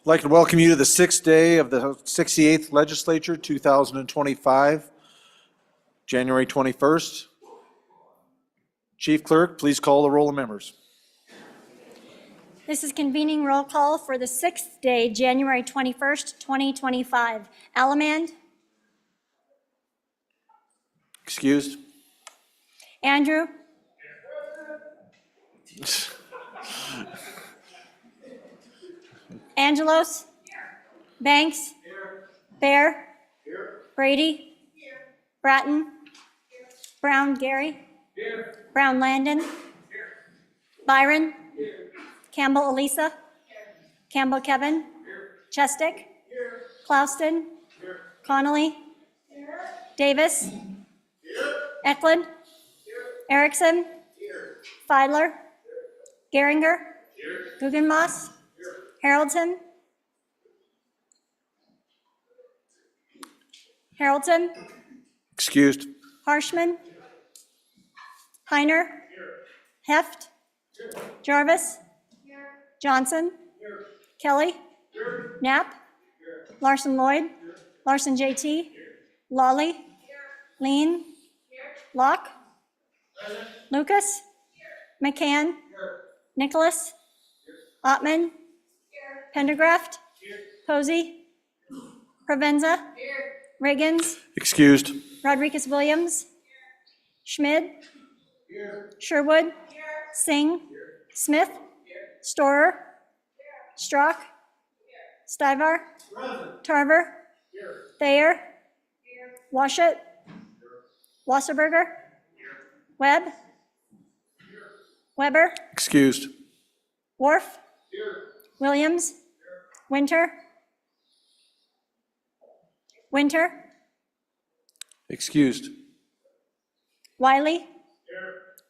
I'd like to welcome you to the sixth day of the 68th Legislature, 2025, January 21st. Chief Clerk, please call the roll of members. This is convening roll call for the sixth day, January 21st, 2025. Alamand, Excused. Andrew, Angelos, Banks, Bear, Brady, Bratton, Brown Gary, Brown Landon, Byron, Campbell Elisa, Campbell Kevin, Chestick, Clouston, Connolly, Davis, Eklund, Erickson, Feidler, Geringer, Guggenmoss, Haroldson, Excused. Harshman, Heiner, Heft, Jarvis, Johnson, Kelly, Knapp, Larson Lloyd, Larson JT, Lawley, Lean, Locke, Lucas, McCann, Nicholas, Ottman, Pendergraft, Posey, Provenza, Riggins, Excused. Rodriguez Williams, Schmid, Sherwood, Singh, Smith, Storer, Strock, Stivar, Tarver, Thayer, Washut, Wasserberger, Webb, Weber, Excused. Worf, Williams, Winter, Excused. Wiley,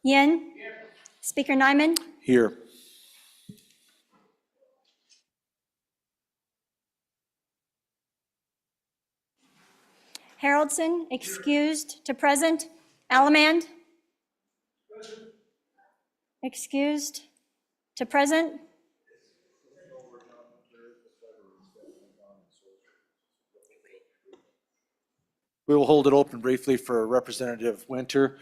Yin, Speaker Nyman, Here. Haroldson, excused to present. Alamand, excused to present. We will hold it open briefly for Representative Winter.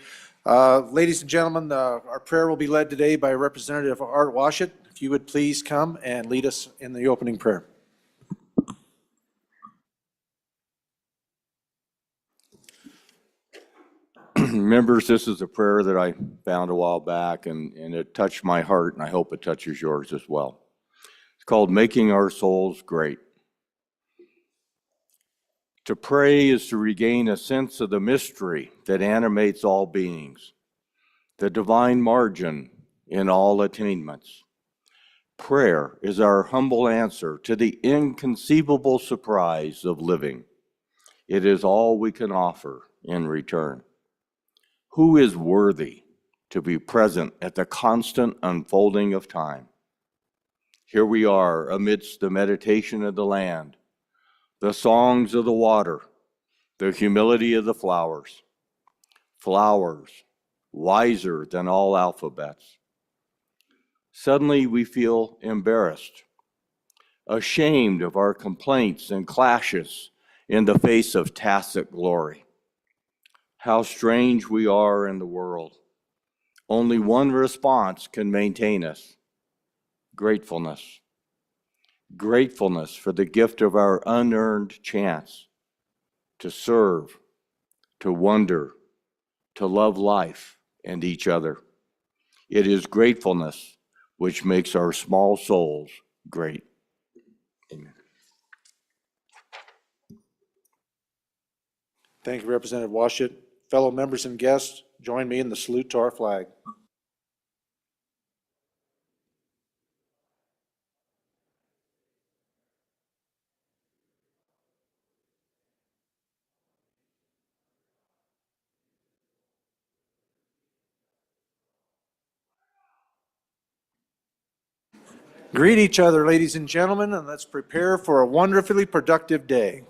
Ladies and gentlemen, our prayer will be led today by Representative Art Washut. If you would please come and lead us in the opening prayer. Members, this is a prayer that I found a while back, and it touched my heart, and I hope it touches yours as well. It's called Making Our Souls Great. To pray is to regain a sense of the mystery that animates all beings, the divine margin in all attainments. Prayer is our humble answer to the inconceivable surprise of living. It is all we can offer in return. Who is worthy to be present at the constant unfolding of time? Here we are amidst the meditation of the land, the songs of the water, the humility of the flowers. Flowers, wiser than all alphabets. Suddenly we feel embarrassed, ashamed of our complaints and clashes in the face of tacit glory. How strange we are in the world. Only one response can maintain us: gratefulness. Gratefulness for the gift of our unearned chance to serve, to wonder, to love life and each other. It is gratefulness which makes our small souls great. Amen. Thank you, Representative Washut. Fellow members and guests, join me in the salute to our flag. Greet each other, ladies and gentlemen, and let's prepare for a wonderfully productive day.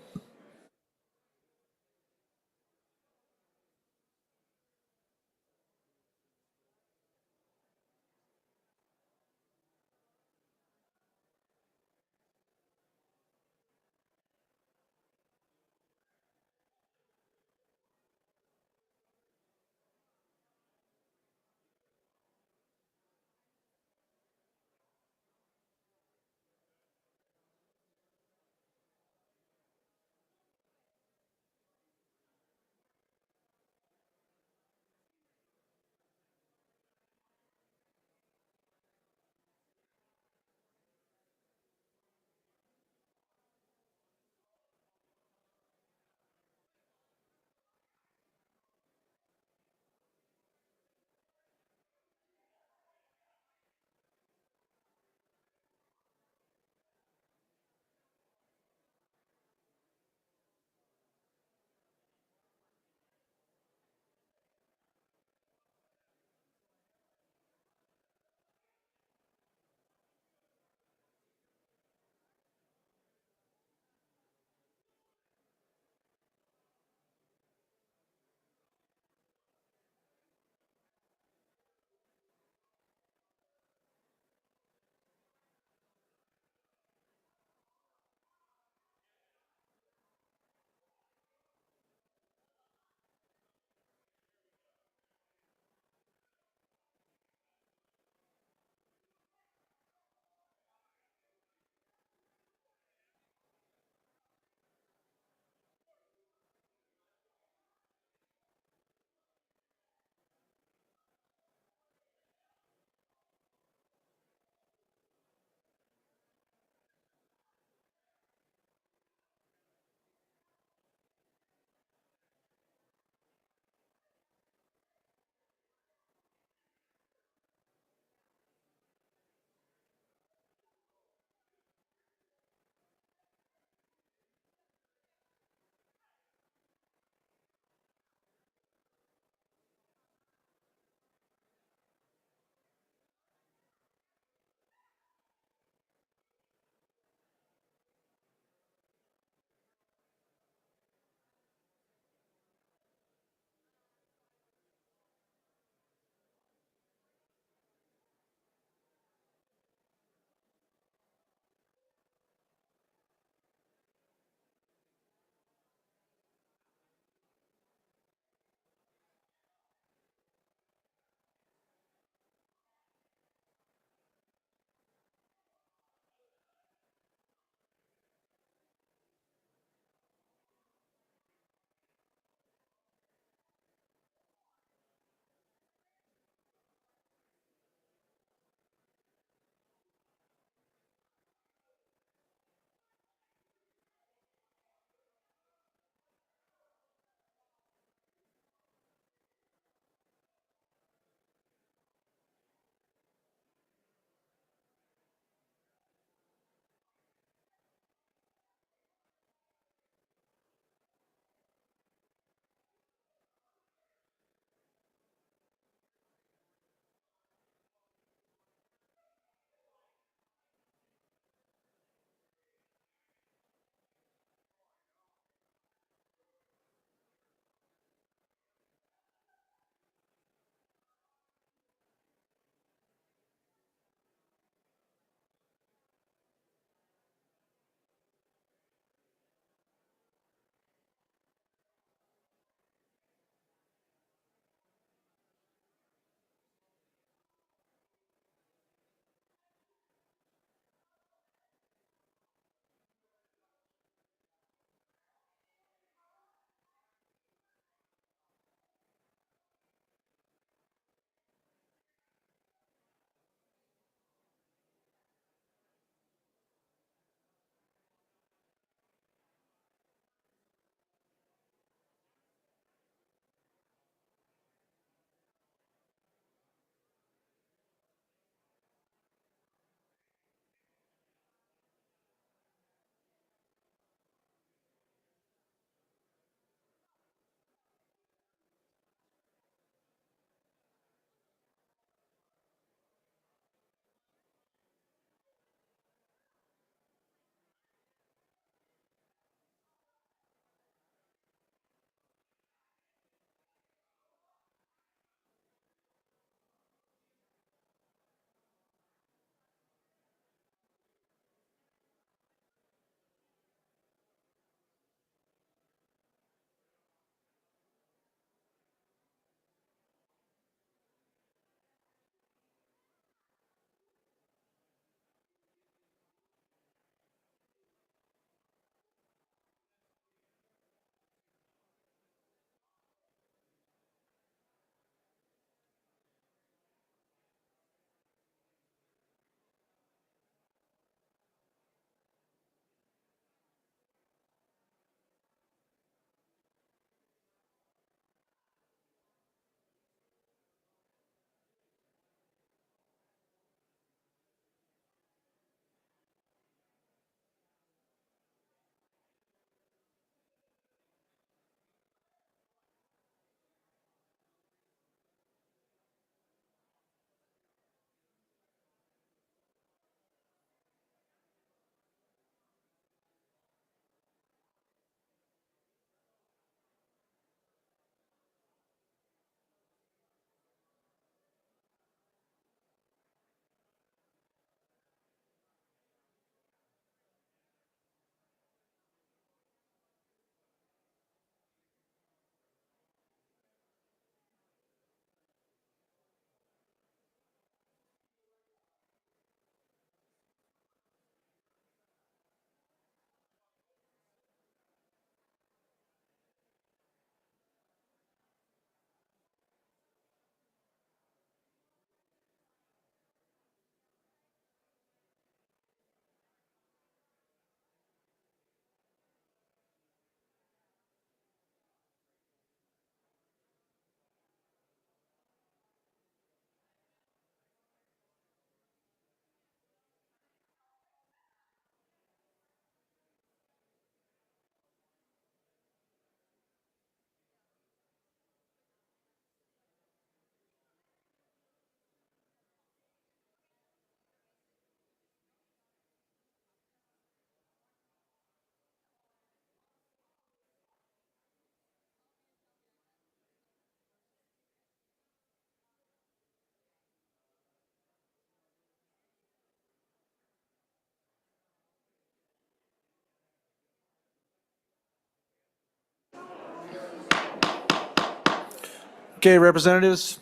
Okay, representatives,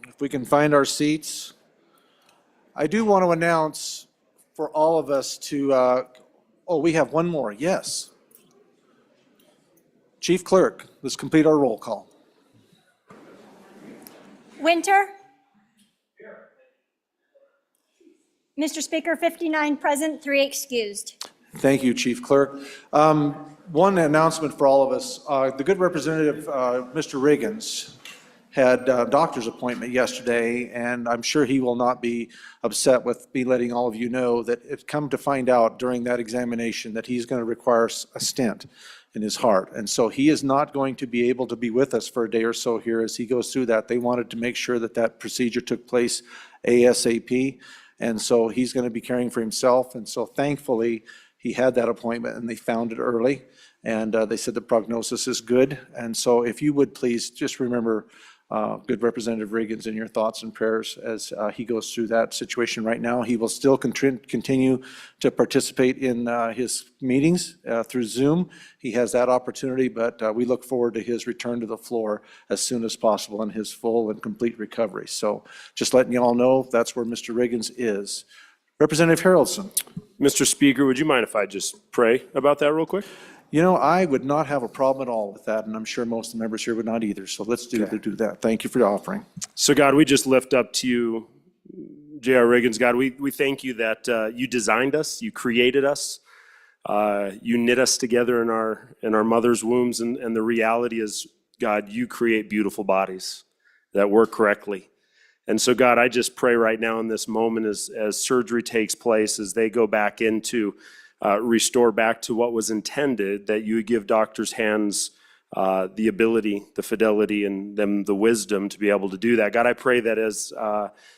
if we can find our seats. I do want to announce for all of us to, oh, we have one more, yes. Chief Clerk, let's complete our roll call. Winter? Mr. Speaker, 59 present, 3 excused. Thank you, Chief Clerk. One announcement for all of us. The good representative, Mr. Riggins, had a doctor's appointment yesterday, and I'm sure he will not be upset with me letting all of you know that it's come to find out during that examination that he's going to require a stent in his heart. And so he is not going to be able to be with us for a day or so here as he goes through that. They wanted to make sure that that procedure took place ASAP. And so he's going to be caring for himself. And so thankfully, he had that appointment and they found it early. And they said the prognosis is good. And so if you would please just remember good Representative Riggins in your thoughts and prayers as he goes through that situation right now. He will still continue to participate in his meetings through Zoom. He has that opportunity, but we look forward to his return to the floor as soon as possible and his full and complete recovery. So just letting you all know that's where Mr. Riggins is. Representative Harrelson. Mr. Speaker, would you mind if I just pray about that real quick? You know, I would not have a problem at all with that, and I'm sure most of the members here would not either. So let's do that. Thank you for the offering. So God, we just lift up to you, J.R. Riggins. God, we thank you that you designed us, you created us, you knit us together in our mother's wombs, and the reality is, God, you create beautiful bodies that work correctly. And so, God, I just pray right now in this moment as surgery takes place, as they go back into restore back to what was intended, that you would give doctors' hands the ability, the fidelity, and them the wisdom to be able to do that. God, I pray that as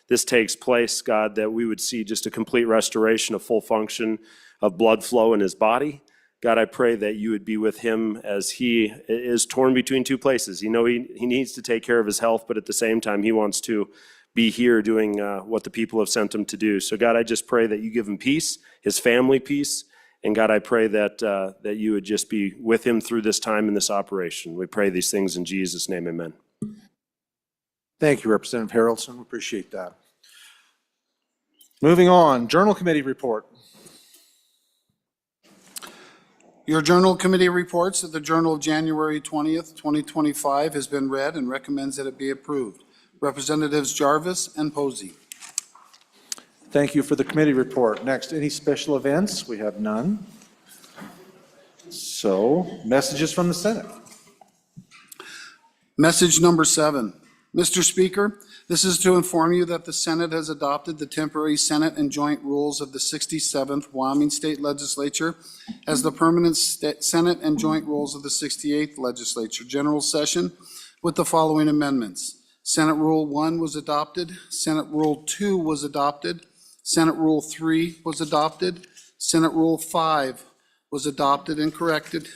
this takes place, God, that we would see just a complete restoration of full function of blood flow in his body. God, I pray that you would be with him as he is torn between two places. You know, he needs to take care of his health, but at the same time, he wants to be here doing what the people have sent him to do. So God, I just pray that you give him peace, his family peace, and God, I pray that that you would just be with him through this time in this operation. We pray these things in Jesus' name, amen. Thank you, Representative Harrelson. We appreciate that. Moving on, Journal Committee report. Your Journal Committee reports that the Journal of January 20th, 2025 has been read and recommends that it be approved. Representatives Jarvis and Posey. Thank you for the committee report. Next, any special events? We have none. So, messages from the Senate. Message number 7. Mr. Speaker, this is to inform you that the Senate has adopted the temporary Senate and joint rules of the 67th Wyoming State Legislature as the permanent Senate and joint rules of the 68th Legislature General Session with the following amendments. Senate Rule 1 was adopted. Senate Rule 2 was adopted. Senate Rule 3 was adopted. Senate Rule 5 was adopted and corrected.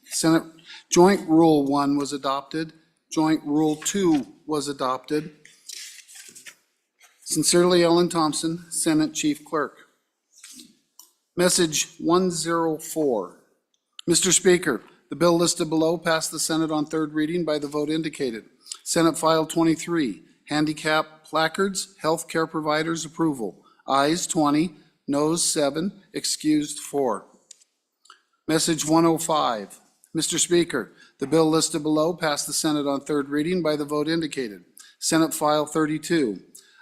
Senate Joint Rule 1 was adopted. Joint Rule 2 was adopted. Sincerely, Ellen Thompson, Senate Chief Clerk. Message 104. Mr. Speaker, the bill listed below passed the Senate on third reading by the vote indicated. Senate File 23, Handicap Placards, Healthcare Providers Approval. Ayes 20, noes 7, excused 4. Message 105. Mr. Speaker, the bill listed below passed the Senate on third reading by the vote indicated. Senate File 32,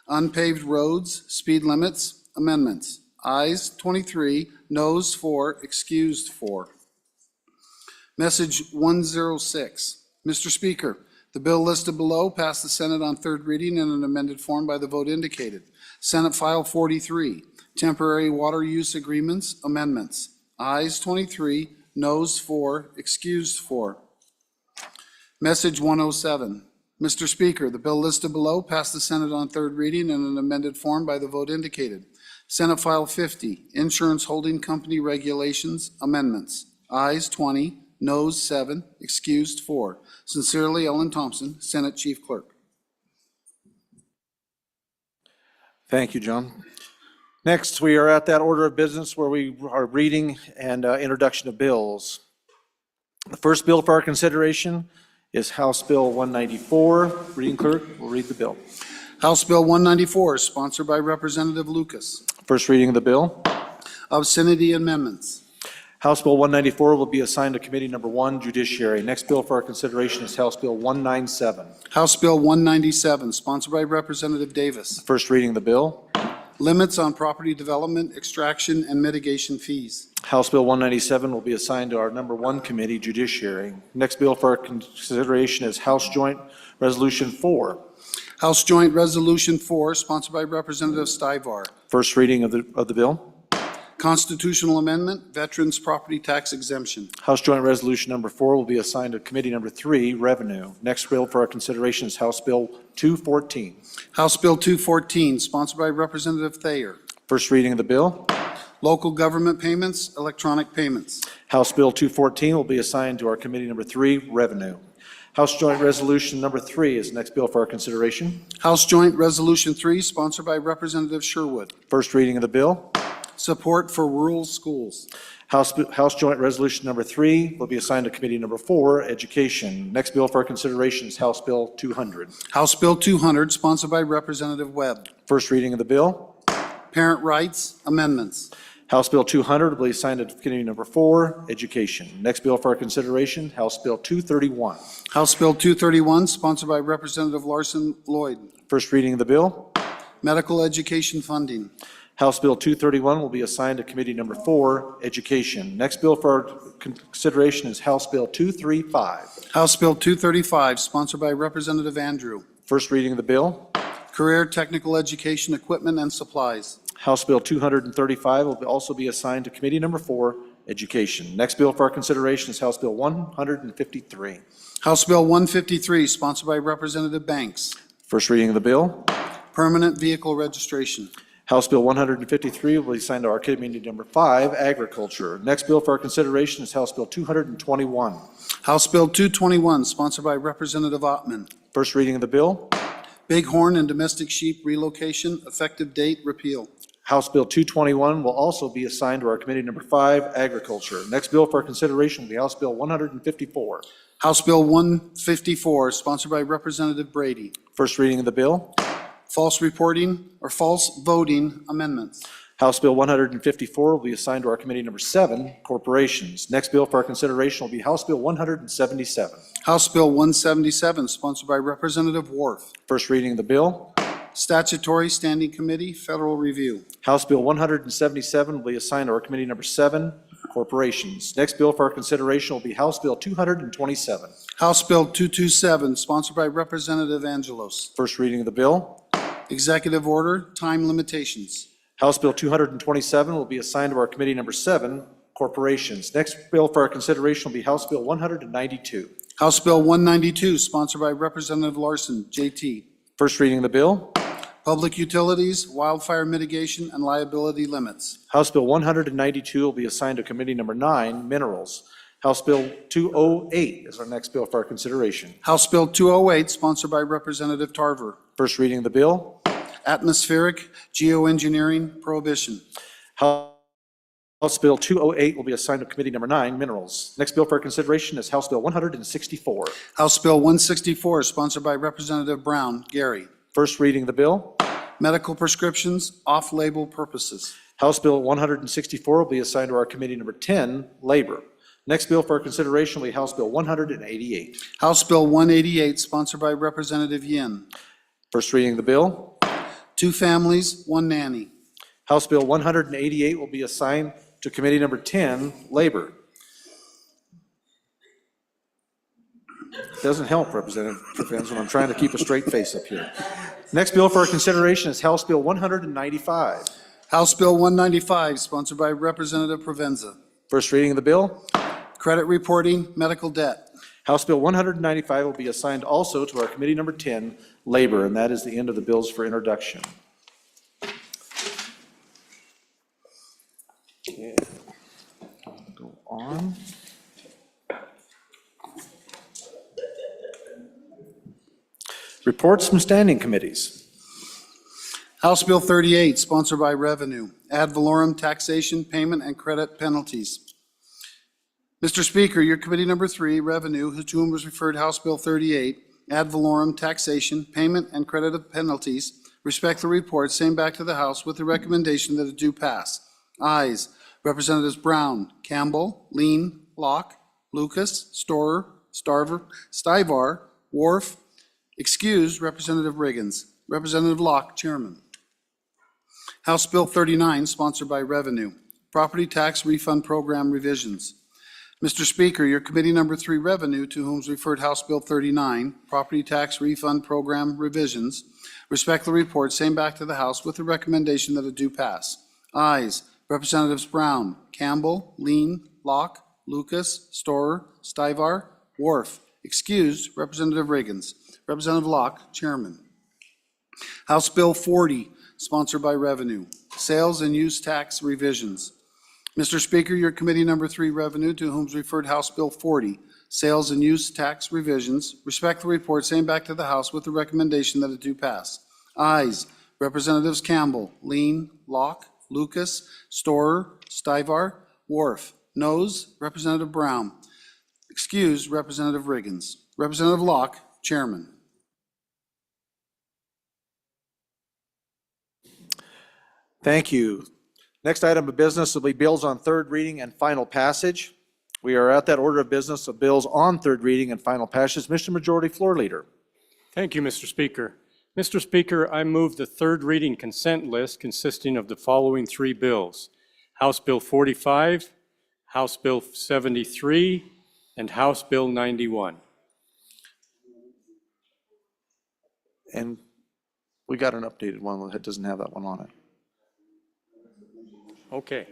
Unpaved Roads, Speed Limits, Amendments. Ayes 23, noes 4, excused 4. Message 106. Mr. Speaker, the bill listed below passed the Senate on third reading in an amended form by the vote indicated. Senate File 43, Temporary Water Use Agreements, Amendments. Ayes 23, noes 4, excused 4. Message 107. Mr. Speaker, the bill listed below passed the Senate on third reading in an amended form by the vote indicated. Senate File 50, Insurance Holding Company Regulations, Amendments. Ayes 20, noes 7, excused 4. Sincerely, Ellen Thompson, Senate Chief Clerk. Thank you, John. Next, we are at that order of business where we are reading and introduction of bills. The first bill for our consideration is House Bill 194. Reading clerk will read the bill. House Bill 194, sponsored by Representative Lucas. First reading of the bill. Obscenity amendments. House Bill 194 will be assigned to Committee Number 1, Judiciary. Next bill for our consideration is House Bill 197. House Bill 197, sponsored by Representative Davis. First reading of the bill. Limits on property development, extraction, and mitigation fees. House Bill 197 will be assigned to our Number 1 Committee, Judiciary. Next bill for our consideration is House Joint Resolution 4. House Joint Resolution 4, sponsored by Representative Stivar. First reading of the bill. Constitutional amendment, veterans property tax exemption. House Joint Resolution Number 4 will be assigned to Committee Number 3, Revenue. Next bill for our consideration is House Bill 214. House Bill 214, sponsored by Representative Thayer. First reading of the bill. Local government payments, electronic payments. House Bill 214 will be assigned to our Committee Number 3, Revenue. House Joint Resolution Number 3 is the next bill for our consideration. House Joint Resolution 3, sponsored by Representative Sherwood. First reading of the bill. Support for rural schools. House Joint Resolution Number 3 will be assigned to Committee Number 4, Education. Next bill for our consideration is House Bill 200. House Bill 200, sponsored by Representative Webb. First reading of the bill. Parent rights amendments. House Bill 200 will be assigned to Committee Number 4, Education. Next bill for our consideration, House Bill 231. House Bill 231, sponsored by Representative Larson Lloyd. First reading of the bill. Medical education funding. House Bill 231 will be assigned to Committee Number 4, Education. Next bill for our consideration is House Bill 235. House Bill 235, sponsored by Representative Andrew. First reading of the bill. Career technical education equipment and supplies. House Bill 235 will also be assigned to Committee Number 4, Education. Next bill for our consideration is House Bill 153. House Bill 153, sponsored by Representative Banks. First reading of the bill. Permanent vehicle registration. House Bill 153 will be assigned to our Committee Number 5, Agriculture. Next bill for our consideration is House Bill 221. House Bill 221, sponsored by Representative Ottman. First reading of the bill. Bighorn and domestic sheep relocation, effective date repeal. House Bill 221 will also be assigned to our Committee Number 5, Agriculture. Next bill for our consideration will be House Bill 154. House Bill 154, sponsored by Representative Brady. First reading of the bill. False reporting or false voting amendments. House Bill 154 will be assigned to our Committee Number 7, Corporations. Next bill for our consideration will be House Bill 177. House Bill 177, sponsored by Representative Worf. First reading of the bill. Statutory Standing Committee, Federal Review. House Bill 177 will be assigned to our Committee Number 7, Corporations. Next bill for our consideration will be House Bill 227. House Bill 227, sponsored by Representative Angelos. First reading of the bill. Executive Order, time limitations. House Bill 227 will be assigned to our Committee Number 7, Corporations. Next bill for our consideration will be House Bill 192. House Bill 192, sponsored by Representative Larson, JT. First reading of the bill. Public utilities, wildfire mitigation, and liability limits. House Bill 192 will be assigned to Committee Number 9, Minerals. House Bill 208 is our next bill for our consideration. House Bill 208, sponsored by Representative Tarver. First reading of the bill. Atmospheric geoengineering prohibition. House Bill 208 will be assigned to Committee Number 9, Minerals. Next bill for our consideration is House Bill 164. House Bill 164, sponsored by Representative Brown, Gary. First reading of the bill. Medical prescriptions, off-label purposes. House Bill 164 will be assigned to our Committee Number 10, Labor. Next bill for our consideration will be House Bill 188. House Bill 188, sponsored by Representative Yin. First reading of the bill. 2 families, 1 nanny. House Bill 188 will be assigned to Committee Number 10, Labor. Doesn't help, Representative Provence, when I'm trying to keep a straight face up here. Next bill for our consideration is House Bill 195. House Bill 195, sponsored by Representative Provenza. First reading of the bill. Credit reporting, medical debt. House Bill 195 will be assigned also to our Committee Number 10, Labor, and that is the end of the bills for introduction. Okay. I'll go on. Reports from standing committees. House Bill 38, sponsored by Revenue, ad valorem taxation, payment, and credit penalties. Mr. Speaker, your committee number 3, Revenue, to whom was referred House Bill 38, ad valorem taxation, payment and credit of penalties, respectfully report same back to the House with the recommendation that it do pass. Ayes, Representatives Brown, Campbell, Lean, Locke, Lucas, Storer, Stivar, Wharf. Excused, Representative Riggins. Representative Locke, Chairman. House Bill 39, sponsored by Revenue, Property Tax Refund Program Revisions. Mr. Speaker, your committee number 3, Revenue, to whom is referred House Bill 39, Property Tax Refund Program Revisions, respectfully report same back to the House with the recommendation that it do pass. Ayes, Representatives Brown, Campbell, Lean, Locke, Lucas, Storer, Stivar, Wharf. Excused, Representative Riggins. Representative Locke, Chairman. House Bill 40, sponsored by Revenue, Sales and Use Tax Revisions. Mr. Speaker, your committee number 3, Revenue, to whom is referred House Bill 40, Sales and Use Tax Revisions, respectfully report same back to the House with the recommendation that it do pass. Ayes, Representatives Campbell, Lean, Locke, Lucas, Storer, Stivar, Wharf. Noes, Representative Brown. Excused, Representative Riggins. Representative Locke, Chairman. Thank you. Next item of business will be bills on third reading and final passage. We are at that order of business of bills on third reading and final passage. Mr. Majority Floor Leader. Thank you, Mr. Speaker. Mr. Speaker, I move the third reading consent list consisting of the following 3 bills: House Bill 45, House Bill 73, and House Bill 91. And we got an updated one that doesn't have that one on it. Okay.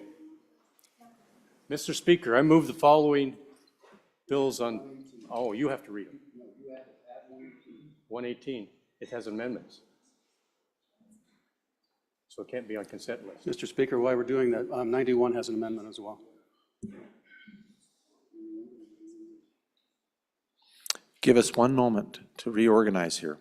Mr. Speaker, I move the following bills on, oh, you have to read them. 118. It has amendments. So it can't be on consent list. Mr. Speaker, while we're doing that, 91 has an amendment as well. Give us one moment to reorganize here.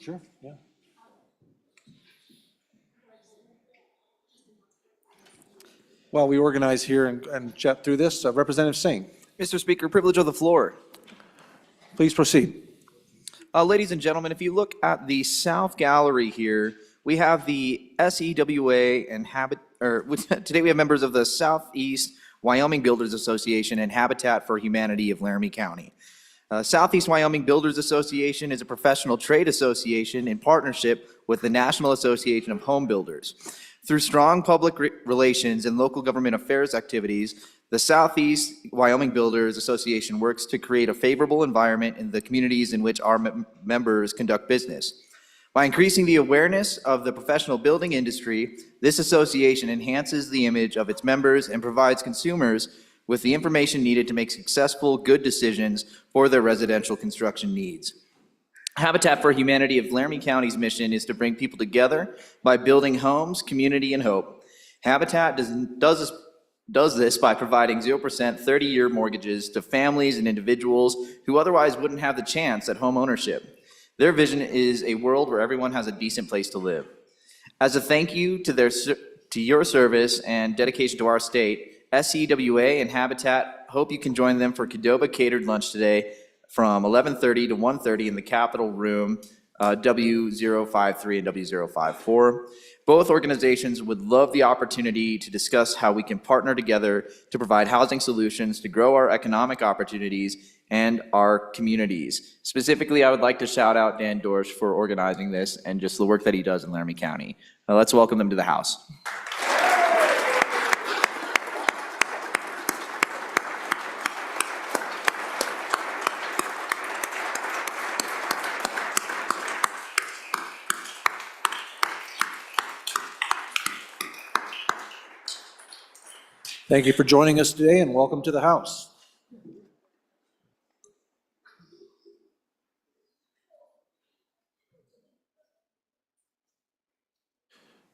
Sure, yeah. While we organize here and chat through this, Representative Singh, Mr. Speaker, privilege of the floor. please proceed. Ladies and gentlemen, if you look at the South Gallery here, we have the SEWA and today we have members of the Southeast Wyoming Builders Association and Habitat for Humanity of Laramie County. Southeast Wyoming Builders Association is a professional trade association in partnership with the National Association of Home Builders. Through strong public relations and local government affairs activities, the Southeast Wyoming Builders Association works to create a favorable environment in the communities in which our members conduct business. By increasing the awareness of the professional building industry, this association enhances the image of its members and provides consumers with the information needed to make successful, good decisions for their residential construction needs. Habitat for Humanity of Laramie County's mission is to bring people together by building homes, community, and hope. Habitat does this by providing 0% 30-year mortgages to families and individuals who otherwise wouldn't have the chance at home ownership. Their vision is a world where everyone has a decent place to live. As a thank you to your service and dedication to our state, SCWA and Habitat hope you can join them for Qdoba catered lunch today from 11:30 to 1:30 in the Capitol Room, W053 and W054. Both organizations would love the opportunity to discuss how we can partner together to provide housing solutions to grow our economic opportunities and our communities. Specifically, I would like to shout out Dan Dorsch for organizing this and just the work that he does in Laramie County. Let's welcome them to the House. Thank you for joining us today and welcome to the House.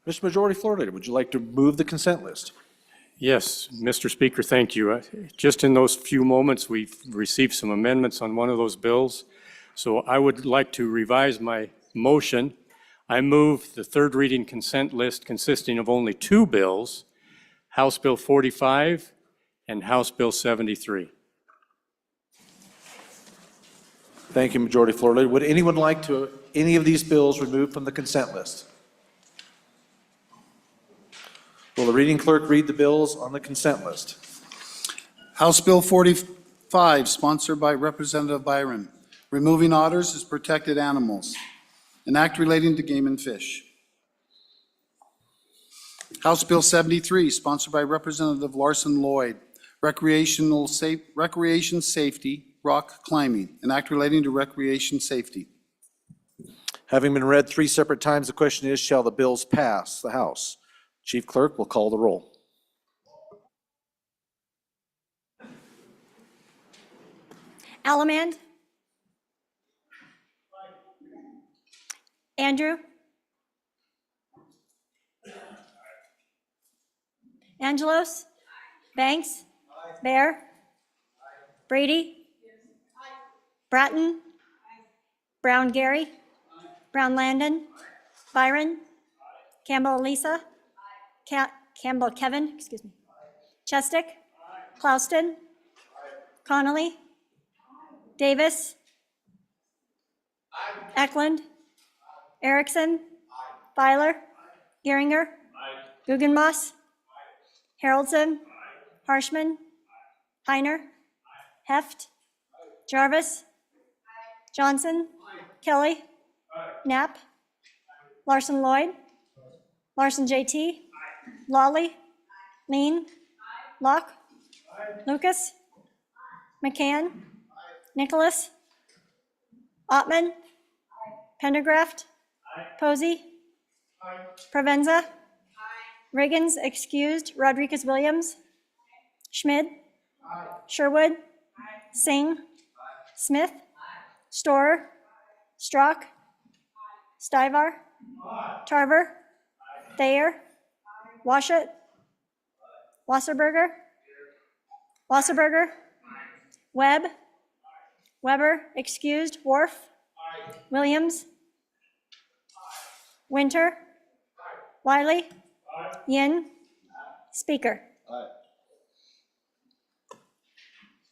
Mr. Majority Floor Leader, would you like to move the consent list? Yes, Mr. Speaker, thank you. Just in those few moments, we've received some amendments on one of those bills. So I would like to revise my motion. I move the third reading consent list consisting of only two bills, House Bill 45 and House Bill 73. Thank you, Majority Floor Leader. Would anyone like to, any of these bills removed from the consent list? Will the reading clerk read the bills on the consent list? House Bill 45, sponsored by Representative Byron, removing otters as protected animals, an act relating to game and fish. House Bill 73, sponsored by Representative Larson Lloyd, recreation safety, rock climbing, an act relating to recreation safety. Having been read three separate times, the question is, shall the bills pass the House? Chief Clerk will call the roll. Allemand? Andrew? Angelos? Banks? Bear? Brady? Bratton? Brown Gary? Brown Landon? Byron? Campbell Elisa? Campbell Kevin, excuse me. Chestick? Clouston? Connolly? Davis? Eklund? Erickson? Feiler? Geringer? Guggenmoss? Haroldson? Harshman? Heiner? Heft? Jarvis? Johnson? Kelly? Knapp? Larson Lloyd? Larson JT? Lawley? Lean? Locke? Lucas? McCann? Nicholas? Ottman? Pendergraft? Posey? Provenza? Riggins excused. Rodriguez Williams? Schmid? Sherwood? Singh? Smith? Storer? Strock? Stivar? Tarver? Thayer? Washut? Wasserberger? Webb? Weber, excused. Worf? Williams? Winter? Wiley? Yin? Speaker?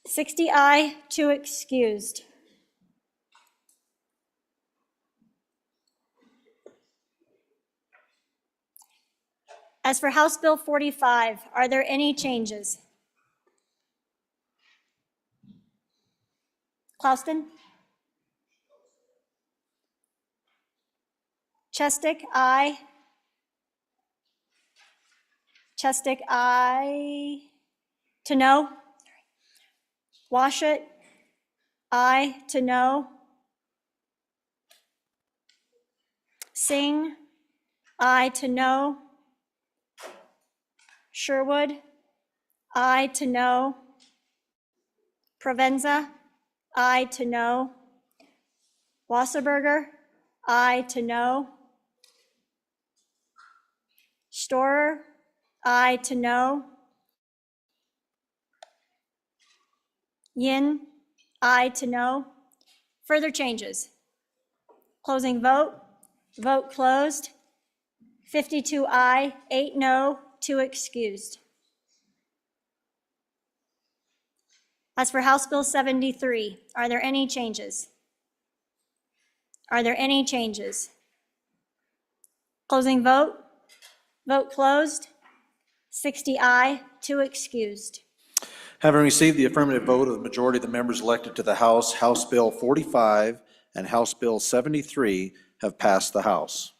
60 aye, 2 excused. As for House Bill 45, are there any changes? Clouston? Chestick, aye. Chestick, aye. To no? Washut, aye. To no? Singh, aye. To no? Sherwood, aye. To no? Provenza, aye. To no? Wasserberger, aye. To no? Storer, aye. To no? Yin, aye. To no? Further changes? Closing vote. Vote closed. 52 aye, 8 no, 2 excused. As for House Bill 73, are there any changes? Are there any changes? Closing vote. Vote closed. 60 aye, 2 excused. Having received the affirmative vote of the majority of the members elected to the House, House Bill 45 and House Bill 73 have passed the House.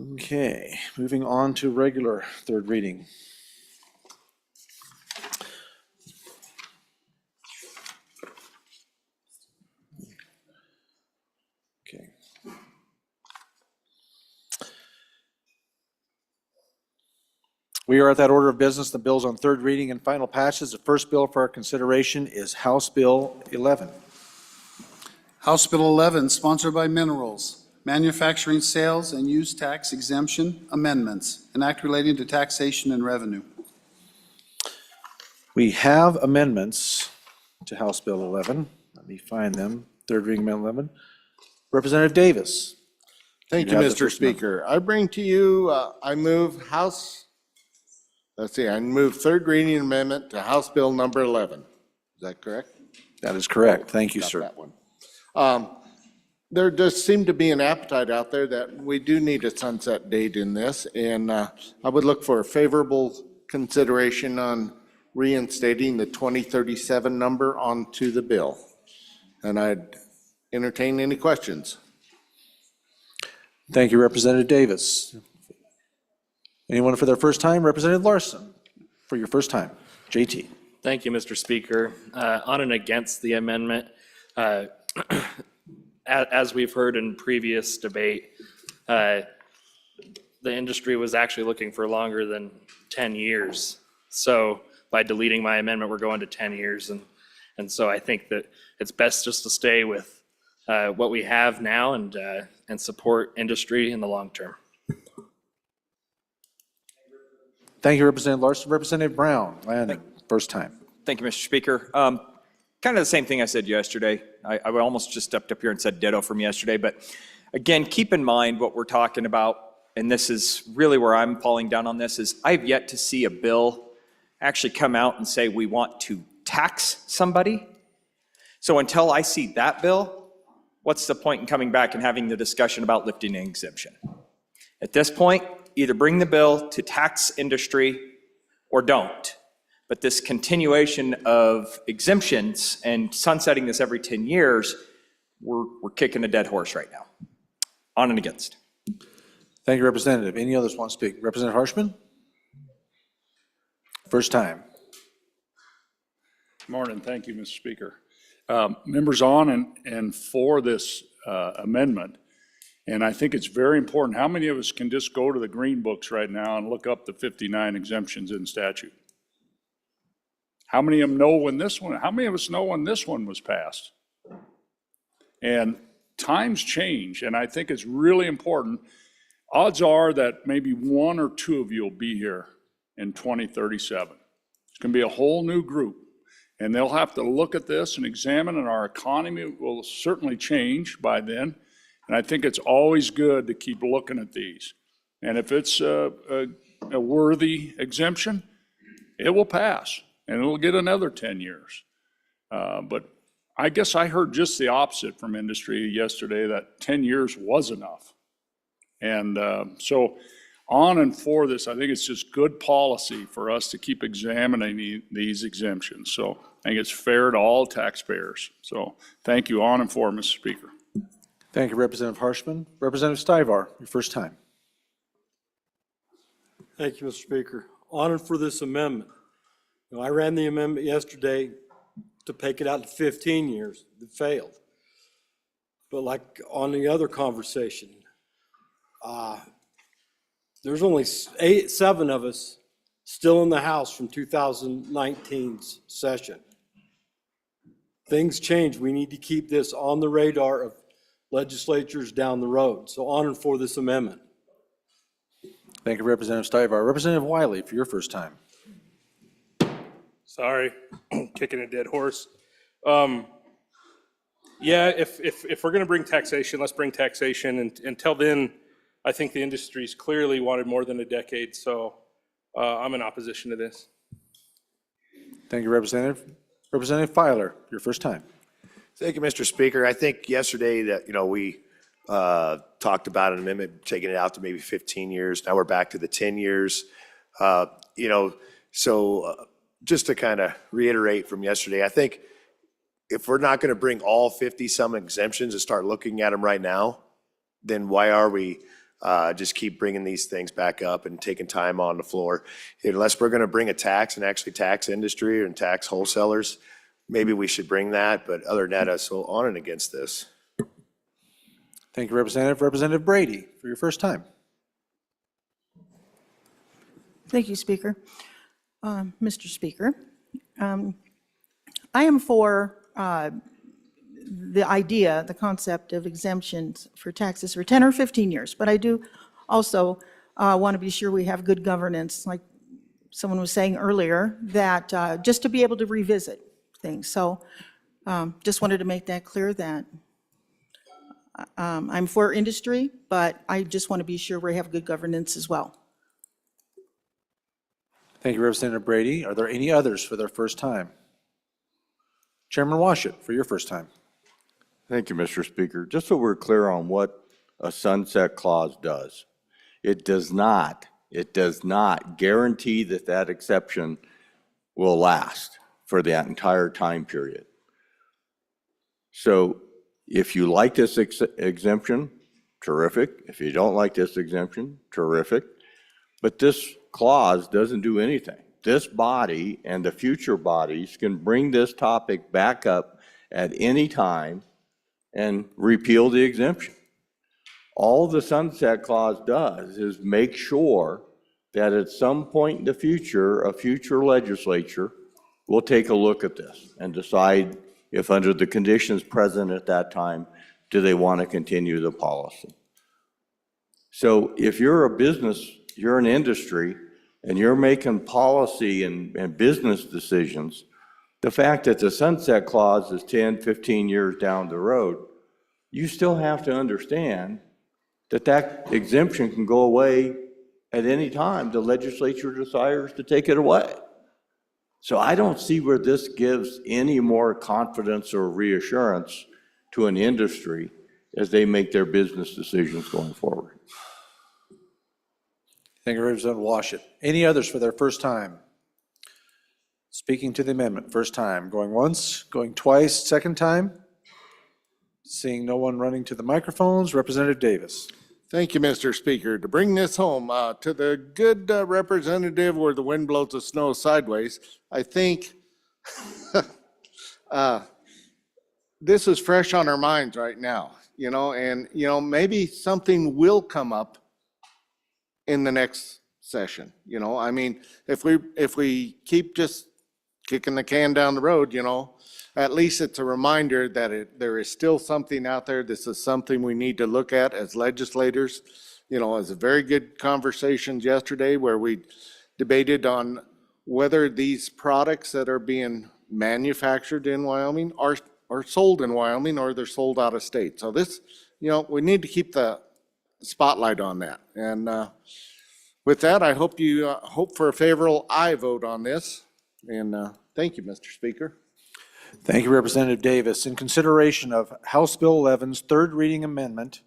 Okay, moving on to regular third reading. Okay. We are at that order of business, the bills on third reading and final passage. The first bill for our consideration is House Bill 11. House Bill 11, sponsored by Minerals, manufacturing sales and use tax exemption amendments, an act relating to taxation and revenue. We have amendments to House Bill 11. Let me find them. Third reading Amendment 11. Representative Davis. Thank You you, have the Mr. first amendment. Speaker. I bring to you, I move third reading amendment to House Bill number 11. Is that correct? That is correct. Thank you, Got sir. that one. There does seem to be an appetite out there that we do need a sunset date in this, and I would look for a favorable consideration on reinstating the 2037 number onto the bill. And I'd entertain any questions. Thank you, Representative Davis. Anyone for their first time? Representative Larson, for your first time. JT. Thank you, Mr. Speaker. On and against the amendment, as we've heard in previous debate, the industry was actually looking for longer than 10 years. So by deleting my amendment, we're going to 10 years. And so I think that it's best just to stay with what we have now and support industry in the long term. Thank you, Representative Larson. Representative Brown, Landon, first time. Thank you, Mr. Speaker. Kind of the same thing I said yesterday. I almost just stepped up here and said ditto from yesterday, but again, keep in mind what we're talking about, and this is really where I'm falling down on this, is I've yet to see a bill actually come out and say we want to tax somebody. So until I see that bill, what's the point in coming back and having the discussion about lifting an exemption? At this point, either bring the bill to tax industry or don't. But this continuation of exemptions and sunsetting this every 10 years, we're kicking a dead horse right now. On and against. Thank you, Representative. Any others want to speak? Representative Harshman? First time. Morning. Thank you, Mr. Speaker. Members on and for this amendment, and I think it's very important. How many of us can just go to the green books right now and look up the 59 exemptions in statute? How many of them know when this one, how many of us know when this one was passed? And times change, and I think it's really important. Odds are that maybe one or two of you will be here in 2037. It's going to be a whole new group, and they'll have to look at this and examine, and our economy will certainly change by then. And I think it's always good to keep looking at these. And if it's a worthy exemption, it will pass, and it'll get another 10 years. But I guess I heard just the opposite from industry yesterday, that 10 years was enough. And so on and for this, I think it's just good policy for us to keep examining these exemptions. So I think it's fair to all taxpayers. So thank you on and for, Mr. Speaker. Thank you, Representative Harshman. Representative Stivar, your first time. Thank you, Mr. Speaker. On and for this amendment. I ran the amendment yesterday to take it out to 15 years. It failed. But like on the other conversation, there's only 7 of us still in the House from 2019's session. Things change. We need to keep this on the radar of legislatures down the road. So on and for this amendment. Thank you, Representative Stivar. Representative Wiley, for your first time. Sorry, kicking a dead horse. Yeah, if we're going to bring taxation, let's bring taxation. And until then, I think the industry's clearly wanted more than a decade. So I'm in opposition to this. Thank you, Representative. Representative Filer, your first time. Thank you, Mr. Speaker. I think yesterday that, we talked about an amendment, taking it out to maybe 15 years. Now we're back to the 10 years. Just to kind of reiterate from yesterday, I think if we're not going to bring all 50-some exemptions and start looking at them right now, then why are we just keep bringing these things back up and taking time on the floor? Unless we're going to bring a tax and actually tax industry and tax wholesalers, maybe we should bring that. But other than that, I'm so on and against this. Thank you, Representative. Representative Brady, for your first time. Thank you, Speaker. Mr. Speaker, I am for the idea, the concept of exemptions for taxes for 10 or 15 years. But I do also want to be sure we have good governance, like someone was saying earlier, that just to be able to revisit things. So just wanted to make that clear that I'm for industry, but I just want to be sure we have good governance as well. Thank you, Representative Brady. Are there any others for their first time? Chairman Washit, for your first time. Thank you, Mr. Speaker. Just so we're clear on what a sunset clause does, it does not guarantee that that exception will last for that entire time period. So if you like this exemption, terrific. If you don't like this exemption, terrific. But this clause doesn't do anything. This body and the future bodies can bring this topic back up at any time and repeal the exemption. All the sunset clause does is make sure that at some point in the future, a future legislature will take a look at this and decide if under the conditions present at that time, do they want to continue the policy. So if you're a business, you're an industry, and you're making policy and business decisions, the fact that the sunset clause is 10, 15 years down the road, you still have to understand that that exemption can go away at any time the legislature desires to take it away. So I don't see where this gives any more confidence or reassurance to an industry as they make their business decisions going forward. Thank you, Representative Washit. Any others for their first time? Speaking to the amendment, first time. Going once, going twice, second time? Seeing no one running to the microphones, Representative Davis. Thank you, Mr. Speaker. To bring this home to the good representative where the wind blows the snow sideways, I think this is fresh on our minds right now, and, maybe something will come up in the next session, I mean, if we keep just kicking the can down the road, at least it's a reminder that there is still something out there. This is something we need to look at as legislators. It was a very good conversations yesterday where we debated on whether these products that are being manufactured in Wyoming are sold in Wyoming or they're sold out of state. So this, we need to keep the spotlight on that. And with that, I hope you hope for a favorable aye vote on this. And thank you, Mr. Speaker. Thank you, Representative Davis. In consideration of House Bill 11's third reading amendment,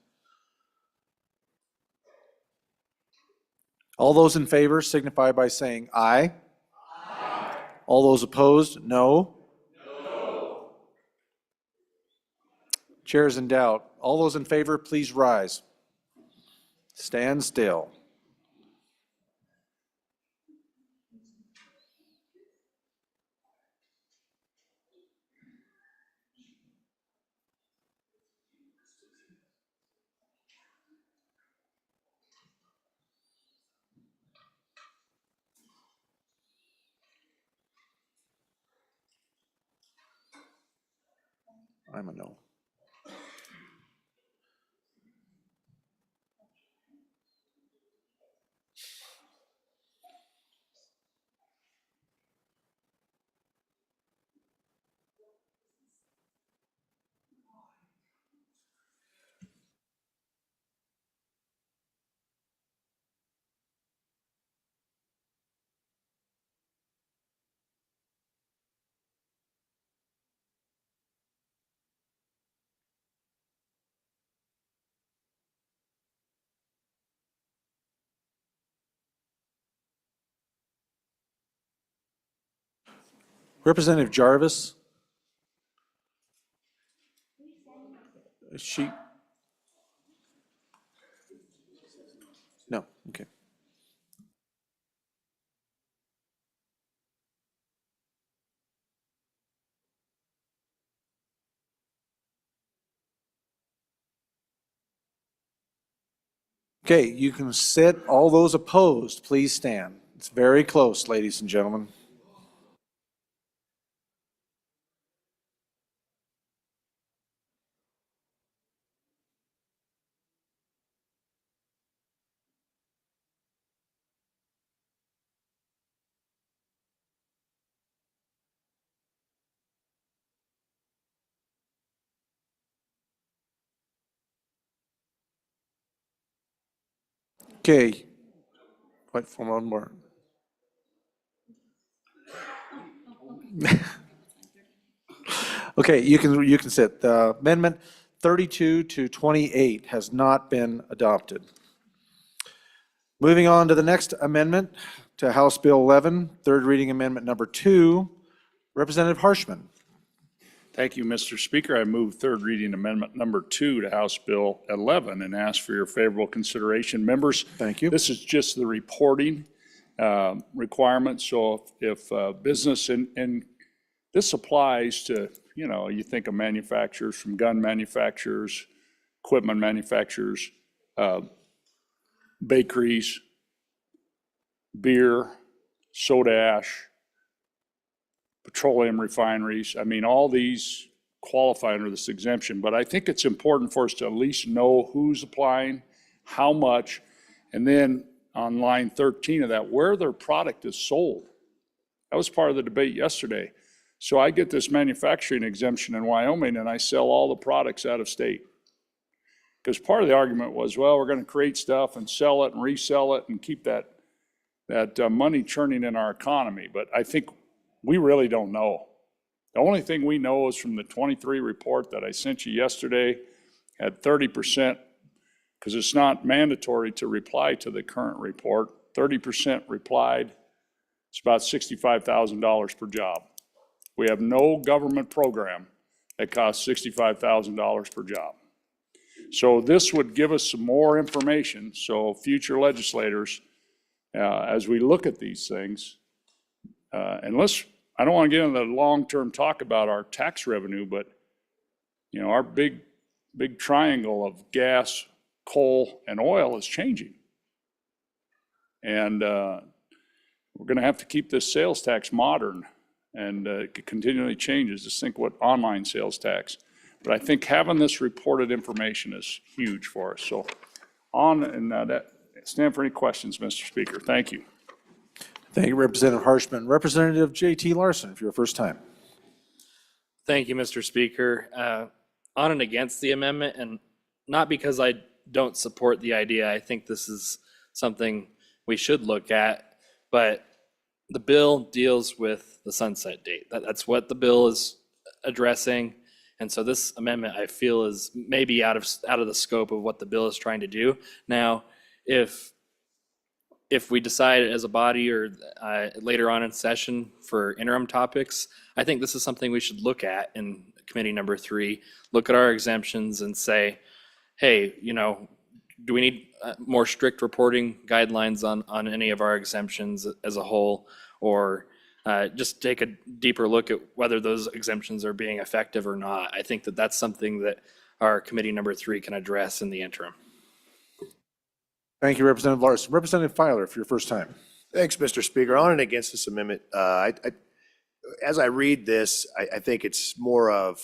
all those in favor signify by saying aye. Aye. All those opposed, no. No. Chair is in doubt. All those in favor, please rise. Stand still. I'm a no. Representative Jarvis? Is she? No, okay. Okay, you can sit. All those opposed, please stand. It's very close, ladies and gentlemen. Okay. Wait for one more. Okay, you can sit. The amendment 32 to 28 has not been adopted. Moving on to the next amendment, to House Bill 11, third reading amendment number 2, Representative Harshman. Thank you, Mr. Speaker. I move third reading amendment number 2 to House Bill 11 and ask for your favorable consideration. Members, Thank you. This is just the reporting requirement. So if business, and this applies to, you know, you think of manufacturers, from gun manufacturers, equipment manufacturers, bakeries, beer, soda ash, petroleum refineries. I mean, all these qualify under this exemption, but I think it's important for us to at least know who's applying, how much, and then on line 13 of that, where their product is sold. That was part of the debate yesterday. So I get this manufacturing exemption in Wyoming and I sell all the products out of state. Because part of the argument was, well, we're going to create stuff and sell it and resell it and keep that money churning in our economy. But I think we really don't know. The only thing we know is from the 23 report that I sent you yesterday, had 30%, because it's not mandatory to reply to the current report, 30% replied. It's about $65,000 per job. We have no government program that costs $65,000 per job. So this would give us some more information, so future legislators, as we look at these things, I don't want to get into the long-term talk about our tax revenue, but you know, our big triangle of gas, coal, and oil is changing. And we're going to have to keep this sales tax modern, and it continually changes. Just think what online sales tax. But I think having this reported information is huge for us. So stand for any questions, Mr. Speaker. Thank you. Thank you, Representative Harshman. Representative J.T. Larson, for your first time. Thank you, Mr. Speaker. On and against the amendment, and not because I don't support the idea. I think this is something we should look at, but the bill deals with the sunset date. That's what the bill is addressing. And so this amendment, I feel, is maybe out of the scope of what the bill is trying to do. Now, if we decide as a body or later on in session for interim topics, I think this is something we should look at in committee number 3, look at our exemptions and say, hey, you know, do we need more strict reporting guidelines on any of our exemptions as a whole, or just take a deeper look at whether those exemptions are being effective or not. I think that's something that our committee number 3 can address in the interim. Thank you, Representative Larson. Representative Filer, for your first time. Thanks, Mr. Speaker. On and against this amendment, as I read this, I think it's more of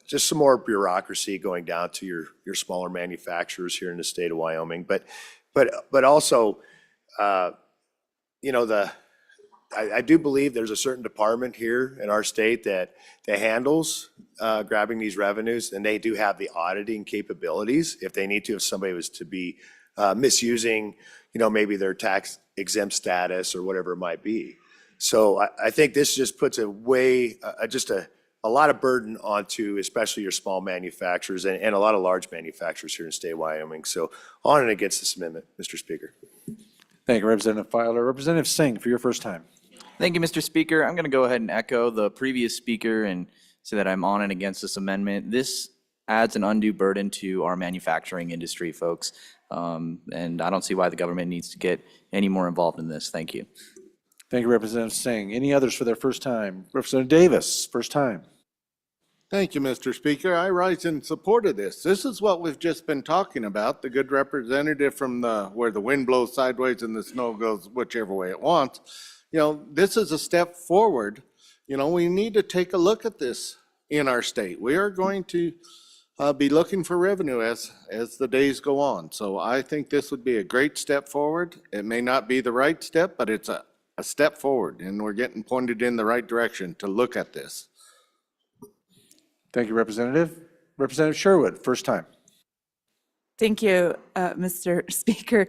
just some more bureaucracy going down to your smaller manufacturers here in the state of Wyoming. But also, you know, I do believe there's a certain department here in our state that handles grabbing these revenues, and they do have the auditing capabilities if they need to, if somebody was to be misusing, you know, maybe their tax exempt status or whatever it might be. So I think this just puts a lot of burden onto especially your small manufacturers and a lot of large manufacturers here in the state of Wyoming. So on and against this amendment, Mr. Speaker. Thank you, Representative Filer. Representative Singh, for your first time. Thank you, Mr. Speaker. I'm going to go ahead and echo the previous speaker and say that I'm on and against this amendment. This adds an undue burden to our manufacturing industry, folks. And I don't see why the government needs to get any more involved in this. Thank you. Thank you, Representative Singh. Any others for their first time? Representative Davis, first time. Thank you, Mr. Speaker. I rise in support of this. This is what we've just been talking about, the good representative from where the wind blows sideways and the snow goes whichever way it wants. You know, this is a step forward. You know, we need to take a look at this in our state. We are going to be looking for revenue as the days go on. So I think this would be a great step forward. It may not be the right step, but it's a step forward, and we're getting pointed in the right direction to look at this. Thank you, Representative. Representative Sherwood, first time. Thank you, Mr. Speaker.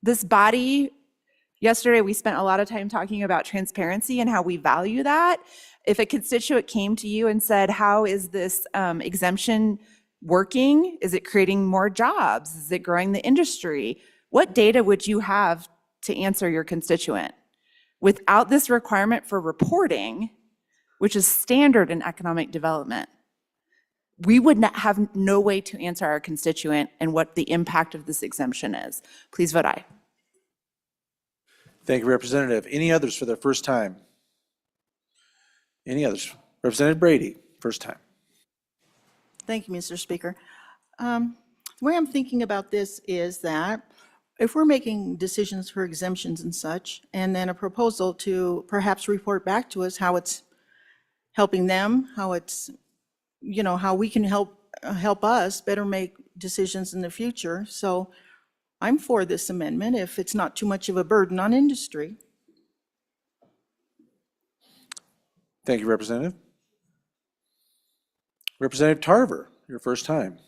This body, yesterday, we spent a lot of time talking about transparency and how we value that. If a constituent came to you and said, how is this exemption working? Is it creating more jobs? Is it growing the industry? What data would you have to answer your constituent? Without this requirement for reporting, which is standard in economic development, we would not have no way to answer our constituent and what the impact of this exemption is. Please vote aye. Thank you, Representative. Any others for their first time? Any others? Representative Brady, first time. Thank you, Mr. Speaker. The way I'm thinking about this is that if we're making decisions for exemptions and such, and then a proposal to perhaps report back to us how it's helping them, how it's, how we can help us better make decisions in the future. So I'm for this amendment if it's not too much of a burden on industry. Thank you, Representative. Representative Tarver, your first time.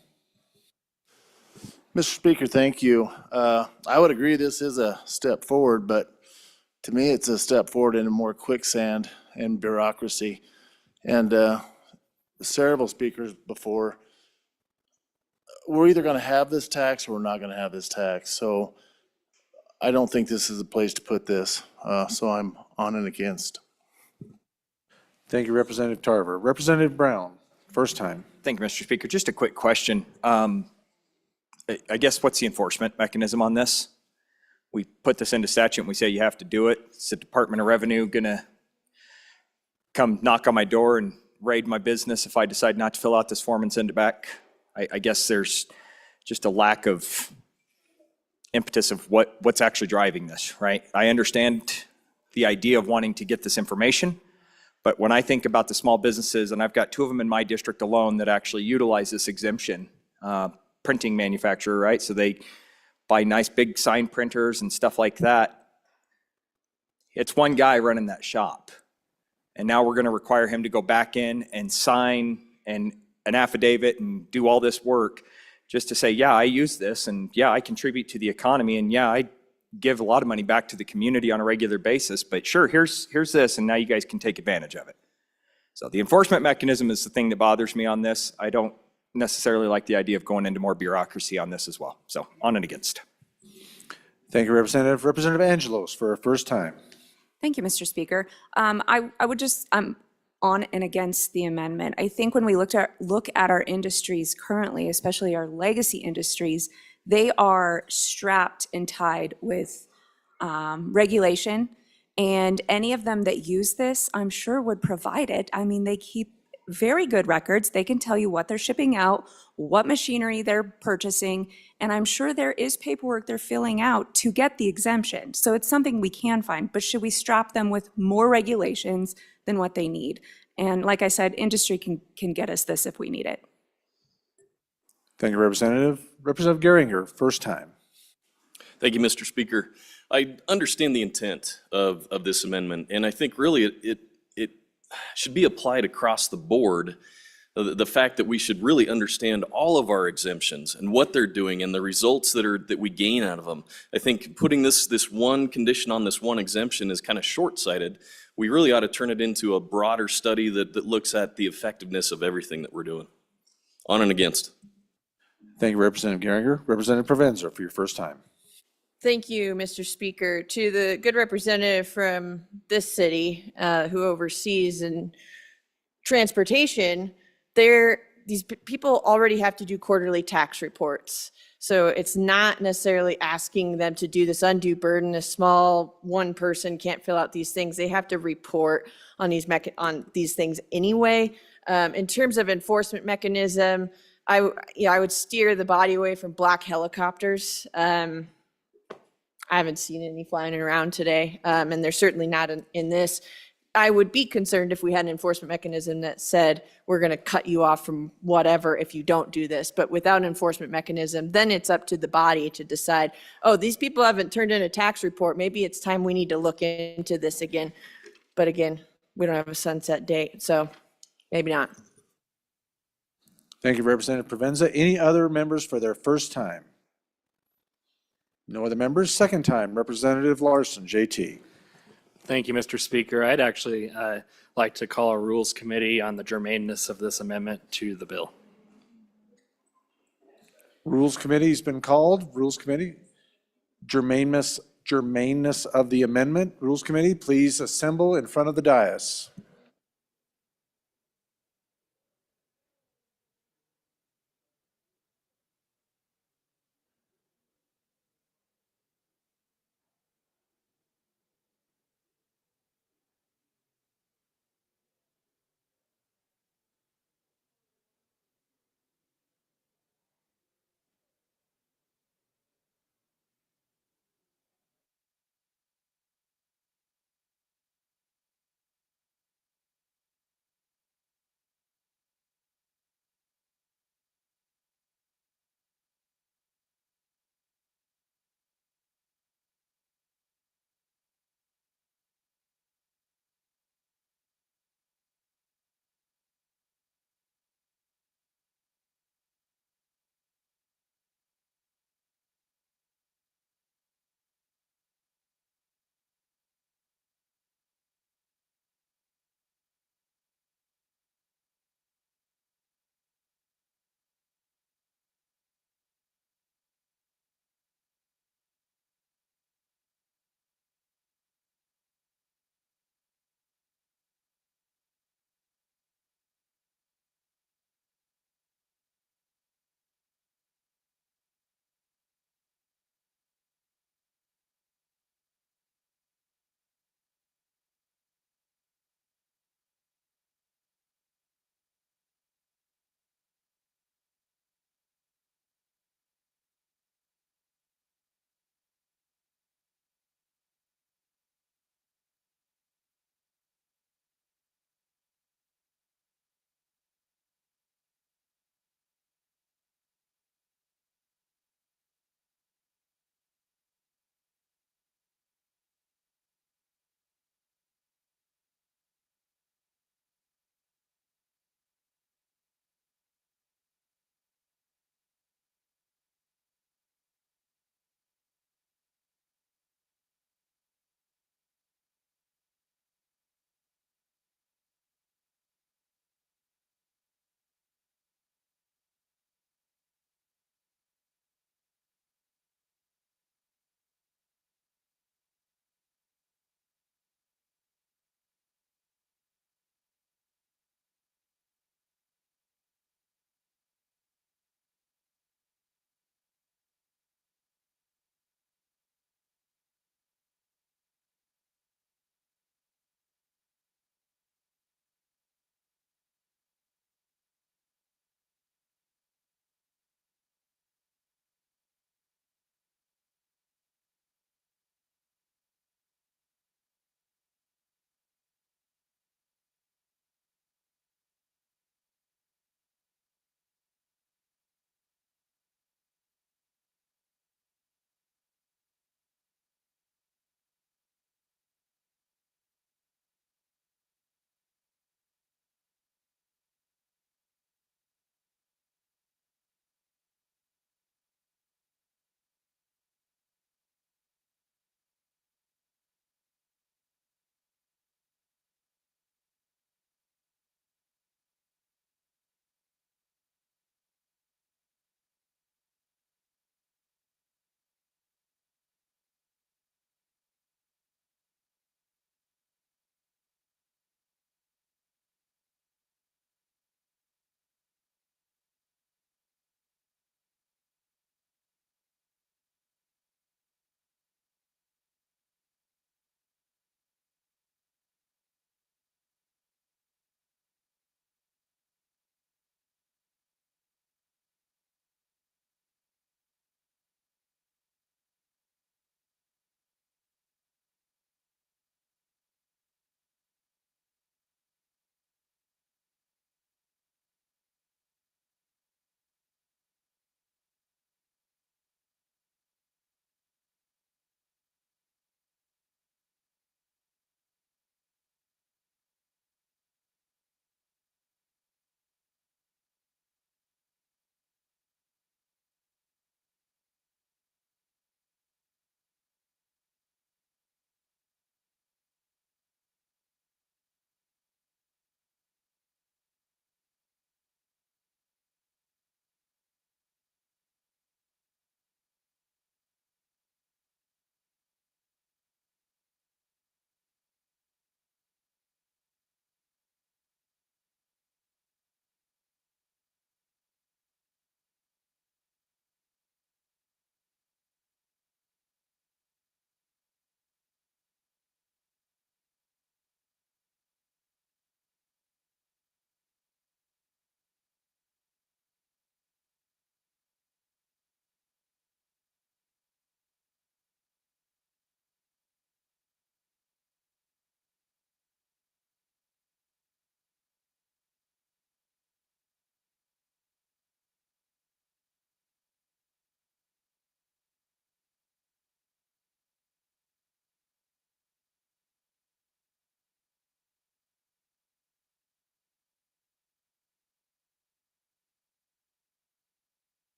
Mr. Speaker, thank you. I would agree this is a step forward, but to me, it's a step forward into more quicksand and bureaucracy. And several speakers before, we're either going to have this tax or we're not going to have this tax. So I don't think this is a place to put this. So I'm on and against. Thank you, Representative Tarver. Representative Brown, first time. Thank you, Mr. Speaker. Just a quick question. I guess what's the enforcement mechanism on this? We put this into statute and we say you have to do it. Is the Department of Revenue gonna come knock on my door and raid my business if I decide not to fill out this form and send it back? I guess there's just a lack of impetus of what's actually driving this, right? I understand the idea of wanting to get this information, but when I think about the small businesses, and I've got 2 of them in my district alone that actually utilize this exemption, printing manufacturer, right? So they buy nice big sign printers and stuff like that. It's one guy running that shop. And now we're going to require him to go back in and sign an affidavit and do all this work just to say, yeah, I use this, and yeah, I contribute to the economy, and yeah, I give a lot of money back to the community on a regular basis, but sure, here's this, and now you guys can take advantage of it. So the enforcement mechanism is the thing that bothers me on this. I don't necessarily like the idea of going into more bureaucracy on this as well. So on and against. Thank you, Representative. Representative Angelos for her first time. Thank you, Mr. Speaker. I would just, I'm on and against the amendment. I think when we look at our industries currently, especially our legacy industries, they are strapped and tied with regulation, and any of them that use this, I'm sure would provide it. I mean, they keep very good records. They can tell you what they're shipping out, what machinery they're purchasing, and I'm sure there is paperwork they're filling out to get the exemption. So it's something we can find, but should we strap them with more regulations than what they need? And like I said, industry can get us this if we need it. Thank you, Representative. Representative Geringer, first time. Thank you, Mr. Speaker. I understand the intent of this amendment, and I think really it should be applied across the board. The fact that we should really understand all of our exemptions and what they're doing and the results that we gain out of them. I think putting this one condition on this one exemption is kind of short-sighted. We really ought to turn it into a broader study that looks at the effectiveness of everything that we're doing. On and against. Thank you, Representative Geringer. Representative Provenza for your first time. Thank you, Mr. Speaker. To the good representative from this city who oversees transportation, these people already have to do quarterly tax reports. So it's not necessarily asking them to do this undue burden. A small one person can't fill out these things. They have to report on these things anyway. In terms of enforcement mechanism, I would steer the body away from black helicopters. I haven't seen any flying around today, and they're certainly not in this. I would be concerned if we had an enforcement mechanism that said, we're going to cut you off from whatever if you don't do this. But without an enforcement mechanism, then it's up to the body to decide, oh, these people haven't turned in a tax report. Maybe it's time we need to look into this again. But again, we don't have a sunset date, so maybe not. Thank you, Representative Provenza. Any other members for their first time? No other members? Second time, Representative Larson, JT. Thank you, Mr. Speaker. I'd actually like to call a Rules Committee on the germaneness of this amendment to the bill. Rules Committee's been called. Rules Committee, germaneness of the amendment. Rules Committee, please assemble in front of the dais.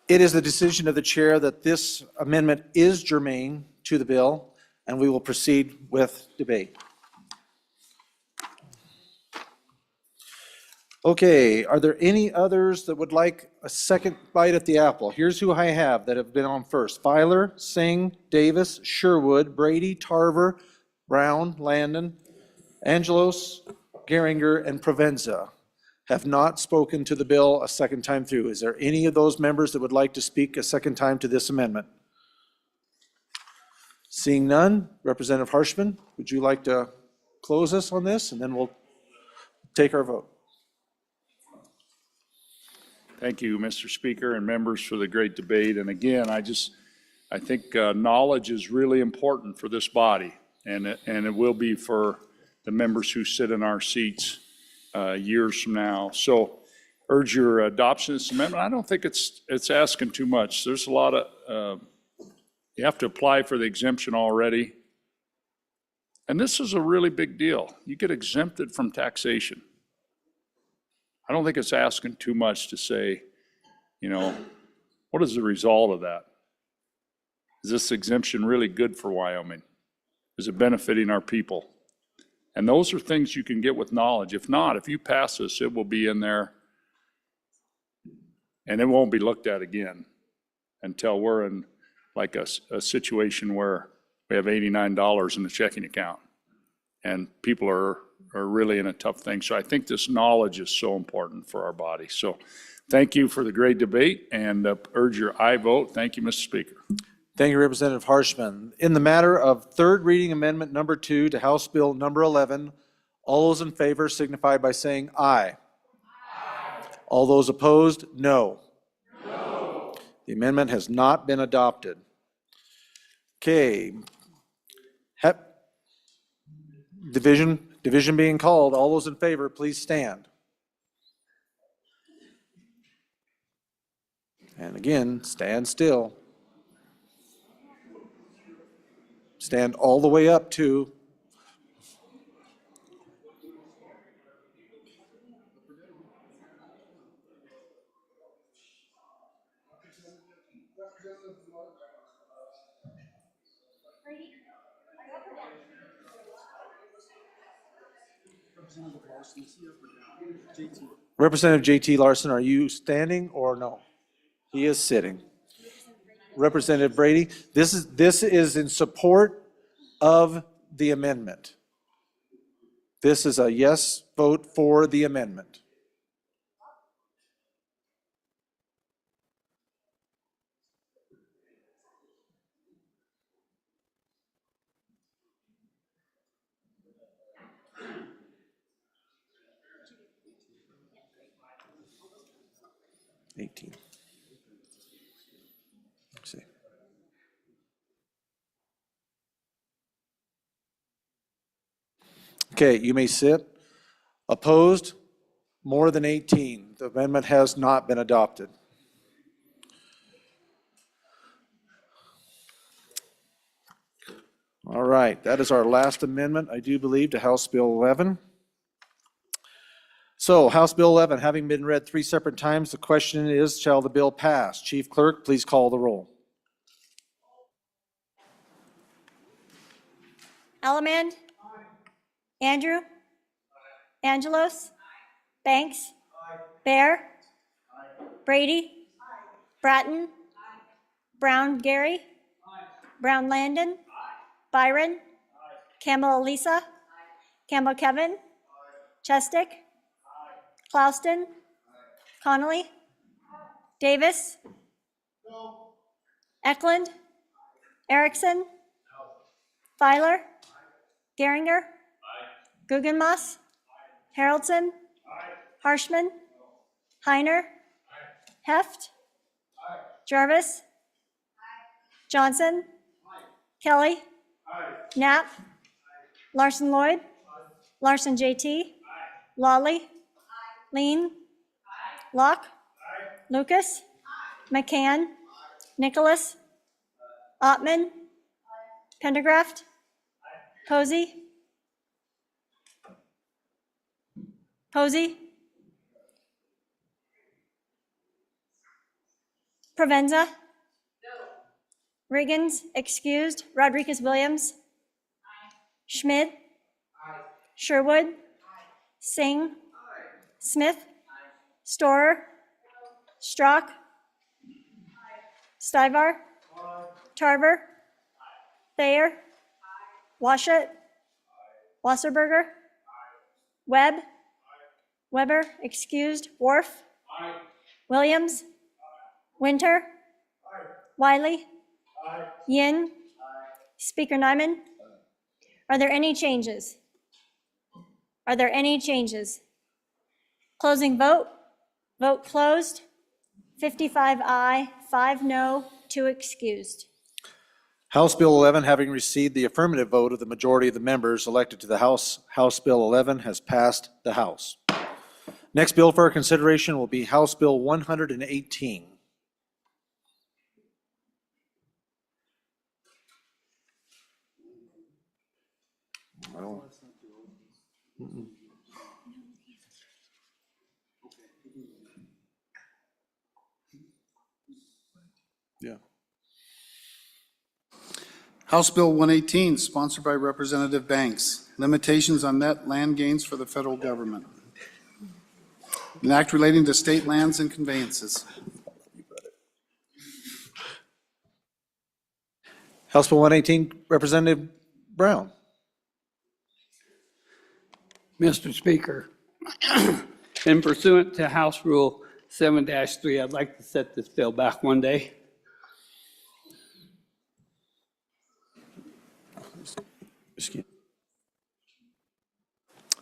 It is the decision of the chair that this amendment is germane to the bill, and we will proceed with debate. Okay, are there any others that would like a second bite at the apple? Here's who I have that have been on first. Filer, Singh, Davis, Sherwood, Brady, Tarver, Brown, Landon, Angelos, Geringer, and Provenza have not spoken to the bill a second time through. Is there any of those members that would like to speak a second time to this amendment? Seeing none, Representative Harshman, would you like to close us on this, and then we'll take our vote? Thank you, Mr. Speaker, and members for the great debate. And again, I think knowledge is really important for this body, and it will be for the members who sit in our seats years from now. So urge your adoption of this amendment. I don't think it's asking too much. There's a lot of, you have to apply for the exemption already. And this is a really big deal. You get exempted from taxation. I don't think it's asking too much to say, you know, what is the result of that? Is this exemption really good for Wyoming? Is it benefiting our people? And those are things you can get with knowledge. If not, if you pass this, it will be in there and it won't be looked at again until we're in like a situation where we have $89 in the checking account and people are really in a tough thing. So I think this knowledge is so important for our body. So thank you for the great debate and urge your aye vote. Thank you, Mr. Speaker. Thank you, Representative Harshman. In the matter of third reading amendment number 2 to House Bill number 11, all those in favor signify by saying aye. Aye. All those opposed, no. No. The amendment has not been adopted. Okay. Division being called. All those in favor, please stand. And again, stand still. Stand all the way up to. Representative J.T. Larson, are you standing or no? He is sitting. Representative Brady, this is in support of the amendment. This is a yes vote for the amendment. $18. Let's see. Okay, you may sit. Opposed? More than 18. The amendment has not been adopted. All right, that is our last amendment, I do believe, to House Bill 11. So, House Bill 11, having been read 3 separate times, the question is, shall the bill pass? Chief Clerk, please call the roll. Elliman? Andrew? Angelos? Banks? Bear? Brady? Bratton? Brown Gary? Brown Landon? Byron? Campbell Elisa? Campbell Kevin? Chestick? Clouston? Connolly? Davis? Eklund? Erickson? Filer? Geringer? Guggenmoss? Haroldson? Harshman? Heiner? Heft? Jarvis? Johnson? Kelly? Knapp? Larson Lloyd? Larson JT? Lawley? Lean? Locke? Lucas? McCann? Nicholas? Ottman? Pendergraft? Posey? Posey? Provenza? Riggins, excused. Rodriguez Williams? Schmidt? Sherwood? Singh? Smith? Storer? Strock? Stivar? Tarver? Thayer? Washut? Wasserberger? Webb? Weber, excused. Worf? Williams? Winter? Wiley? Yin? Speaker Nyman? Are there any changes? Are there any changes? Closing vote. Vote closed. 55 aye, 5 no, 2 excused. House Bill 11, having received the affirmative vote of the majority of the members elected to the House, House Bill 11 has passed the House. Next bill for our consideration will be House Bill 118. Yeah. House Bill 118, sponsored by Representative Banks, limitations on net land gains for the federal government. An act relating to state lands and conveyances. House Bill 118, Representative Brown. Mr. Speaker, in pursuant to House Rule 7-3, I'd like to set this bill back one day.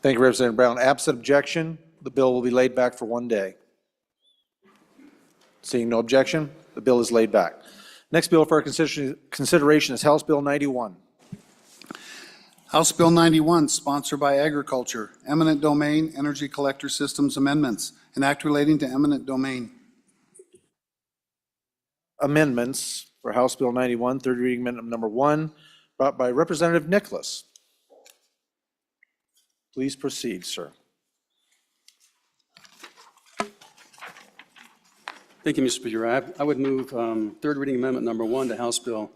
Thank you, Representative Brown. Absent objection, the bill will be laid back for one day. Seeing no objection, the bill is laid back. Next bill for our consideration is House Bill 91. House Bill 91, sponsored by Agriculture, Eminent Domain Energy Collector Systems Amendments, an act relating to eminent domain. Amendments for House Bill 91, third reading amendment number 1, brought by Representative Nicholas. Please proceed, sir. Thank you, Mr. Speaker. I would move third reading amendment number 1 to House Bill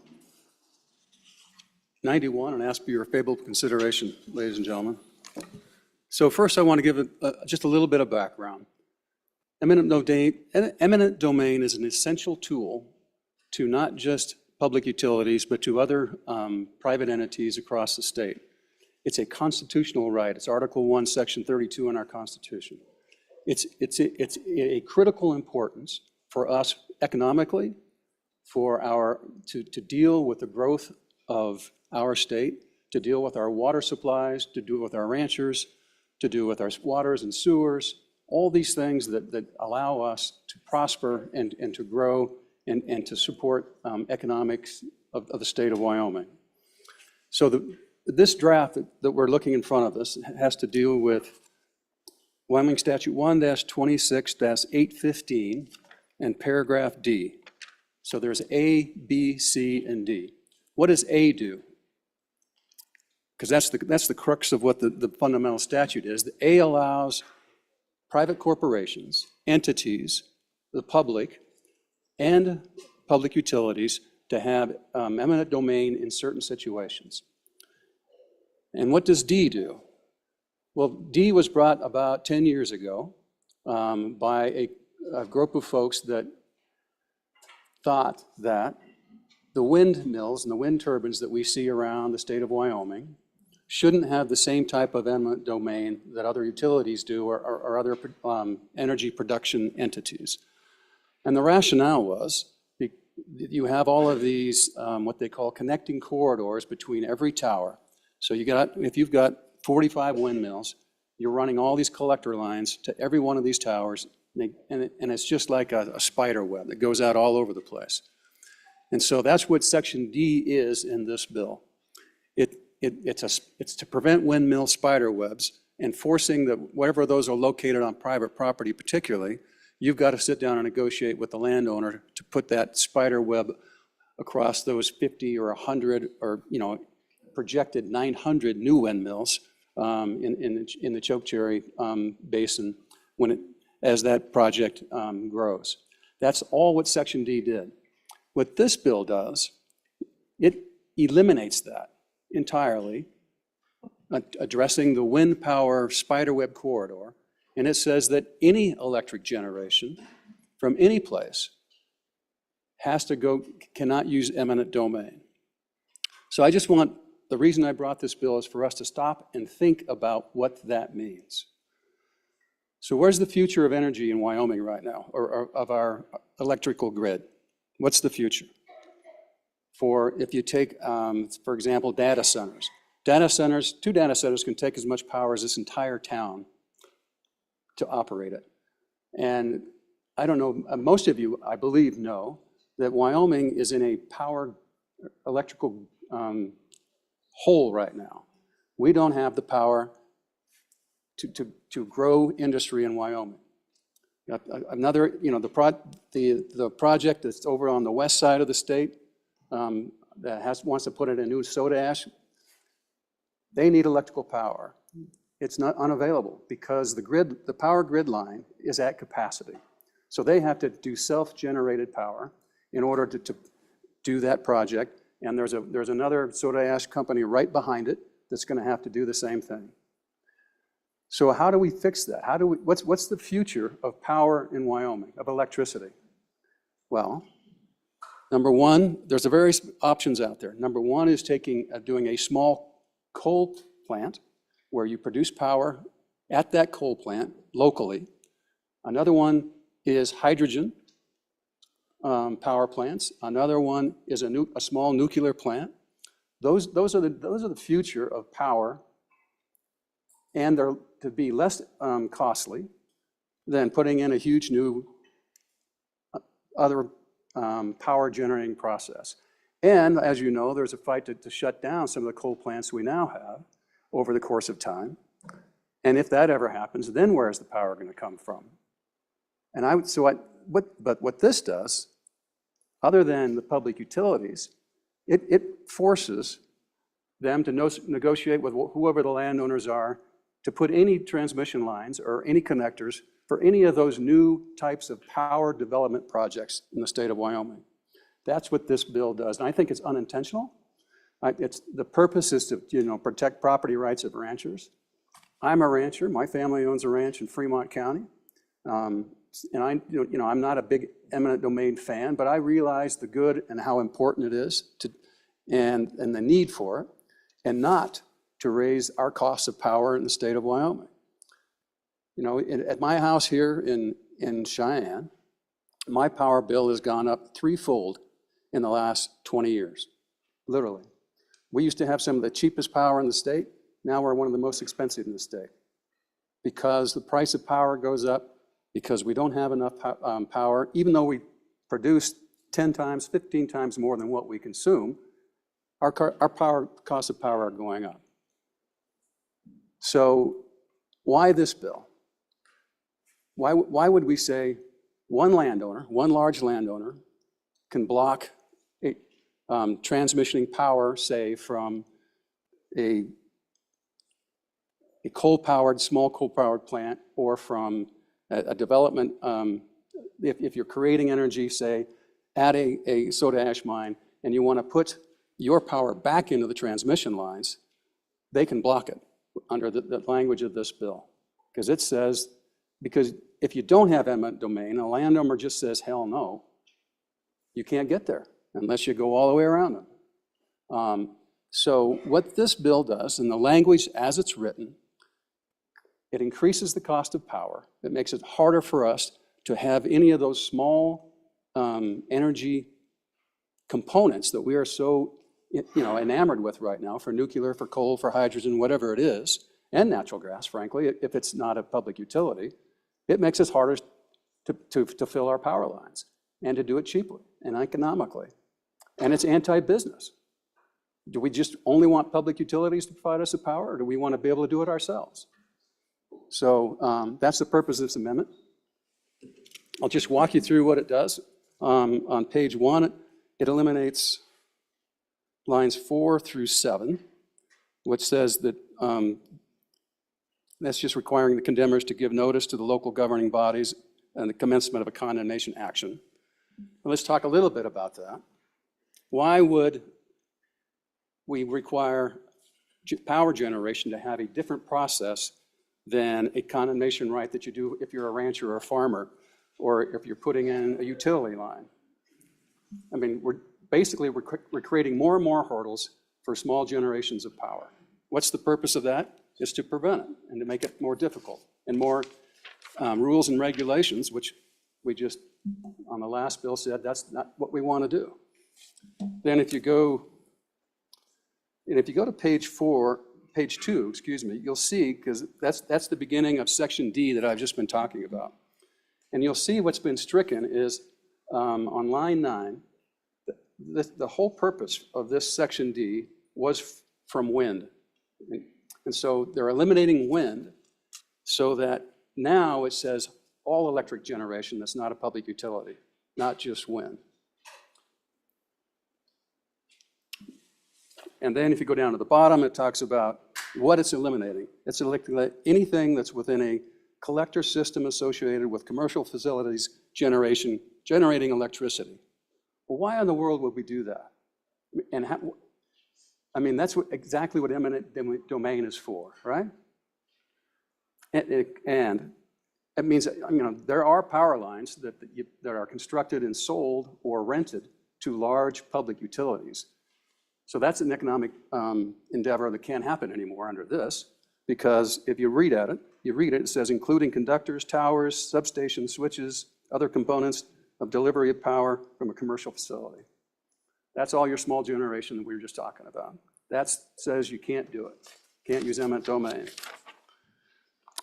91 and ask for your favorable consideration, ladies and gentlemen. So first, I want to give just a little bit of background. Eminent domain is an essential tool to not just public utilities, but to other private entities across the state. It's a constitutional right. It's Article 1, Section 32 in our Constitution. It's a critical importance for us economically, to deal with the growth of our state, to deal with our water supplies, to deal with our ranchers, to do with our waters and sewers, all these things that allow us to prosper and to grow and to support economics of the state of Wyoming. So this draft that we're looking in front of us has to deal with Wyoming Statute 1-26-815 and paragraph D. So there's A, B, C, and D. What does A do? Because that's the crux of what the fundamental statute is. The A allows private corporations, entities, the public, and public utilities to have eminent domain in certain situations. And what does D do? Well, D was brought about 10 years ago by a group of folks that thought that the windmills and the wind turbines that we see around the state of Wyoming shouldn't have the same type of eminent domain that other utilities do or other energy production entities. And the rationale was you have all of these, what they call connecting corridors between every tower. So if you've got 45 windmills, you're running all these collector lines to every one of these towers, and it's just like a spider web that goes out all over the place. And so that's what Section D is in this bill. It's to prevent windmill spider webs, and forcing that wherever those are located on private property particularly, you've got to sit down and negotiate with the landowner to put that spider web across those 50 or 100 or, projected 900 new windmills in the Chokecherry Basin as that project grows. That's all what Section D did. What this bill does, it eliminates that entirely, addressing the wind power spiderweb corridor, and it says that any electric generation from any place cannot use eminent domain. So I just want, the reason I brought this bill is for us to stop and think about what that means. So where's the future of energy in Wyoming right now, or of our electrical grid? What's the future? If you take, for example, data centers. Two data centers can take as much power as this entire town to operate it. And I don't know, most of you, I believe, know that Wyoming is in a electrical hole right now. We don't have the power to grow industry in Wyoming. Another, the project that's over on the west side of the state that wants to put in a new soda ash, they need electrical power. It's not unavailable because the power grid line is at capacity. So they have to do self-generated power in order to do that project. And there's another soda ash company right behind it that's going to have to do the same thing. So how do we fix that? What's the future of power in Wyoming, of electricity? Well, number one, there's various options out there. Number one is doing a small coal plant where you produce power at that coal plant locally. Another one is hydrogen power plants. Another one is a small nuclear plant. Those are the future of power, and they're to be less costly than putting in a huge new other power generating process. And as you know, there's a fight to shut down some of the coal plants we now have over the course of time. And if that ever happens, then where's the power going to come from? But what this does, other than the public utilities, it forces them to negotiate with whoever the landowners are to put any transmission lines or any connectors for any of those new types of power development projects in the state of Wyoming. That's what this bill does. And I think it's unintentional. The purpose is to protect property rights of ranchers. I'm a rancher. My family owns a ranch in Fremont County. And I'm not a big eminent domain fan, but I realize the good and how important it is and the need for it, and not to raise our costs of power in the state of Wyoming. At my house here in Cheyenne, my power bill has gone up threefold in the last 20 years, literally. We used to have some of the cheapest power in the state. Now we're one of the most expensive in the state because the price of power goes up, because we don't have enough power, even though we produce 10 times, 15 times more than what we consume, our costs of power are going up. So why this bill? Why would we say one large landowner, can block transmissioning power, say, from a small coal-powered plant, or from a development, if you're creating energy, say, at a soda ash mine, and you want to put your power back into the transmission lines, they can block it under the language of this bill. Because it says, because if you don't have eminent domain, a landowner just says, hell no, you can't get there unless you go all the way around them. So what this bill does, in the language as it's written, it increases the cost of power. It makes it harder for us to have any of those small energy components that we are so enamored with right now, for nuclear, for coal, for hydrogen, whatever it is, and natural gas, frankly, if it's not a public utility. It makes it harder to fill our power lines and to do it cheaply and economically. And it's anti-business. Do we just only want public utilities to provide us the power, or do we want to be able to do it ourselves? So that's the purpose of this amendment. I'll just walk you through what it does. On page 1, it eliminates lines 4 through 7, which says that that's just requiring the condemners to give notice to the local governing bodies and the commencement of a condemnation action. Let's talk a little bit about that. Why would we require power generation to have a different process than a condemnation right that you do if you're a rancher or a farmer, or if you're putting in a utility line? I mean, we're creating more and more hurdles for small generations of power. What's the purpose of that? Is to prevent it and to make it more difficult and more rules and regulations, which we just, on the last bill, said that's not what we want to do. Then if you go to page 2, excuse me, you'll see, because that's the beginning of section D that I've just been talking about. And you'll see what's been stricken is on line 9, the whole purpose of this section D was from wind. And so they're eliminating wind so that now it says all electric generation that's not a public utility, not just wind. And then if you go down to the bottom, it talks about what it's eliminating. It's eliminating anything that's within a collector system associated with commercial facilities generating electricity. Well, why in the world would we do that? And I mean, that's exactly what eminent domain is for, right? And it means that, there are power lines that are constructed and sold or rented to large public utilities. So that's an economic endeavor that can't happen anymore under this, because if you read it, it says including conductors, towers, substations, switches, other components of delivery of power from a commercial facility. That's all your small generation that we were just talking about. That says you can't do it. Can't use eminent domain.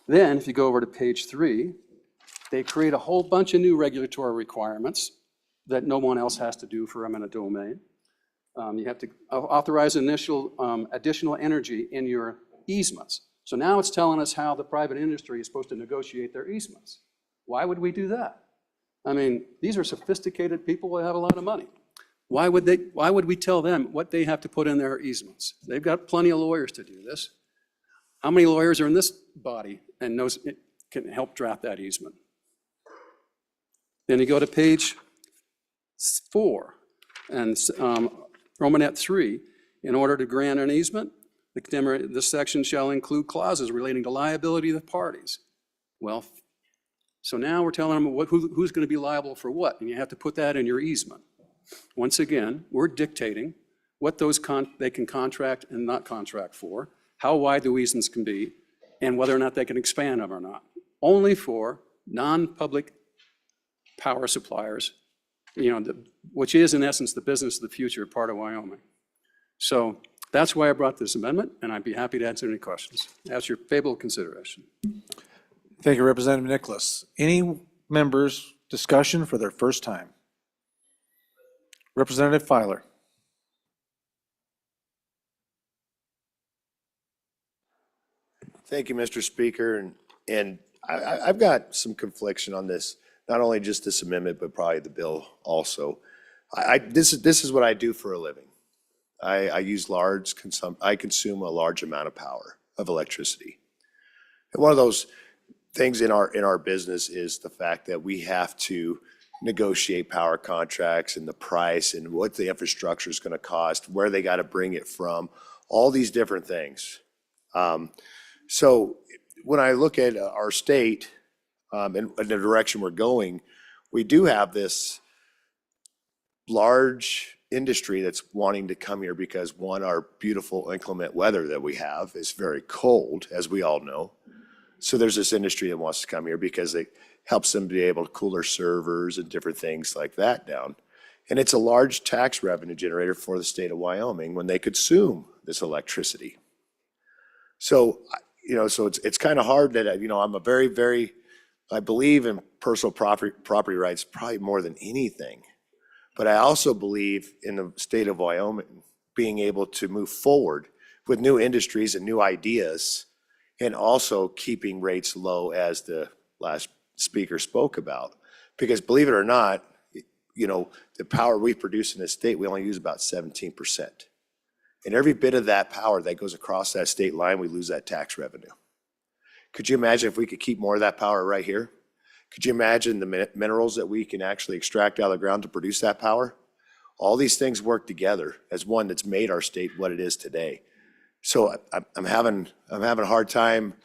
Then, if you go over to page 3, they create a whole bunch of new regulatory requirements that no one else has to do for eminent domain. You have to authorize additional energy in your easements. So now it's telling us how the private industry is supposed to negotiate their easements. Why would we do that? I mean, these are sophisticated people who have a lot of money. Why would we tell them what they have to put in their easements? They've got plenty of lawyers to do this. How many lawyers are in this body and can help draft that easement? Then you go to page 4 and Romanet 3. In order to grant an easement, this section shall include clauses relating to liability of the parties. Well, so now we're telling them who's going to be liable for what, and you have to put that in your easement. Once again, we're dictating what they can contract and not contract for, how wide the easements can be, and whether or not they can expand them or not. Only for non-public power suppliers, which is in essence the business of the future part of Wyoming. So that's why I brought this amendment, and I'd be happy to answer any questions. Ask your favorable consideration. Thank you, Representative Nicholas. Any members discussion for their first time? Representative Filer. Thank you, Mr. Speaker. And I've got some confliction on this, not only just this amendment, but probably the bill also. This is what I do for a living. I consume a large amount of power, of electricity. And one of those things in our business is the fact that we have to negotiate power contracts and the price and what the infrastructure is going to cost, where they got to bring it from, all these different things. So when I look at our state and the direction we're going, we do have this large industry that's wanting to come here because, one, our beautiful inclement weather that we have is very cold, as we all know. So there's this industry that wants to come here because it helps them be able to cool their servers and different things like that down. And it's a large tax revenue generator for the state of Wyoming when they consume this electricity. So, so it's kind of hard that, I'm a very, I believe in personal property rights probably more than anything. But I also believe in the state of Wyoming being able to move forward with new industries and new ideas, and also keeping rates low, as the last speaker spoke about. Because believe it or not, the power we produce in this state, we only use about 17%. And every bit of that power that goes across that state line, we lose that tax revenue. Could you imagine if we could keep more of that power right here? Could you imagine the minerals that we can actually extract out of the ground to produce that power? All these things work together as one that's made our state what it is today. So I'm having a hard time,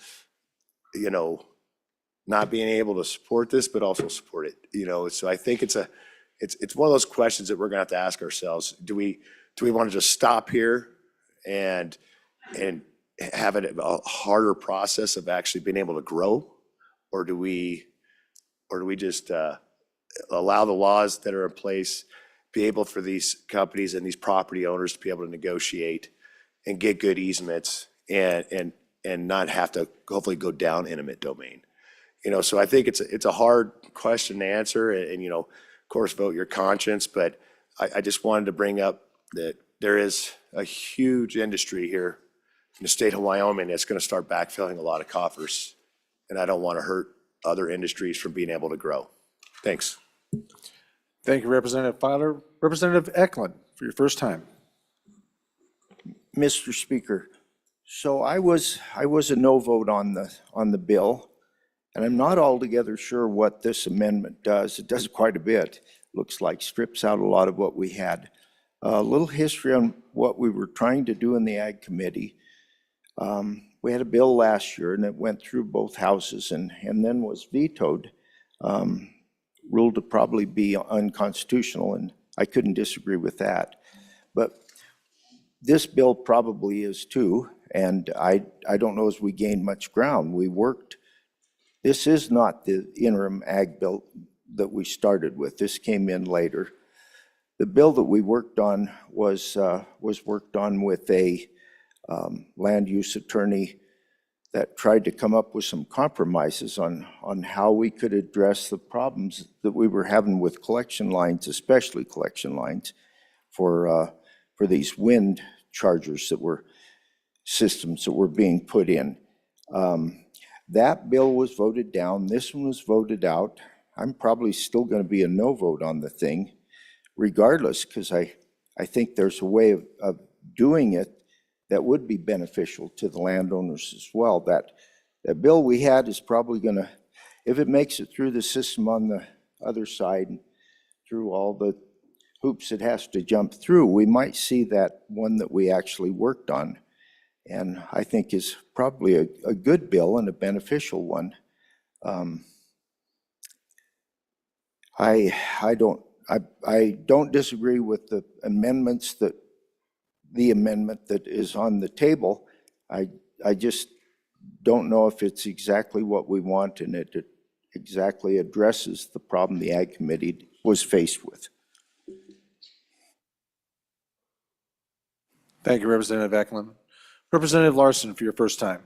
you know, not being able to support this, but also support it, you know? So I think it's one of those questions that we're gonna have to ask ourselves. Do we want to just stop here and have it a harder process of actually being able to grow? Or do we just allow the laws that are in place, be able for these companies and these property owners to be able to negotiate and get good easements and not have to hopefully go down eminent domain? You know, so I think it's a hard question to answer, and you know, of course, vote your conscience, but I just wanted to bring up that there is a huge industry here in the state of Wyoming that's gonna start backfilling a lot of coffers, and I don't wanna hurt other industries from being able to grow. Thanks. Thank you, Representative Filer. Representative Eklund, for your first time. Mr. Speaker, so I was a no vote on the bill, and I'm not altogether sure what this amendment does. It does quite a bit. Looks like strips out a lot of what we had. A little history on what we were trying to do in the Ag Committee. We had a bill last year, and it went through both houses and then was vetoed, ruled to probably be unconstitutional, and I couldn't disagree with that. But this bill probably is too, and I don't know as we gained much ground. We worked. This is not the interim ag bill that we started with. This came in later. The bill that we worked on was worked on with a land use attorney that tried to come up with some compromises on how we could address the problems that we were having with collection lines, especially collection lines for these wind chargers that were systems that were being put in. That bill was voted down. This one was voted out. I'm probably still going to be a no vote on the thing regardless, because I think there's a way of doing it that would be beneficial to the landowners as well. That bill we had is probably going to, if it makes it through the system on the other side, through all the hoops it has to jump through, we might see that one that we actually worked on, and I think is probably a good bill and a beneficial one. I don't disagree with the amendments the amendment that is on the table. I just don't know if it's exactly what we want and it exactly addresses the problem the Ag Committee was faced with. Thank you, Representative Eklund. Representative Larson, for your first time.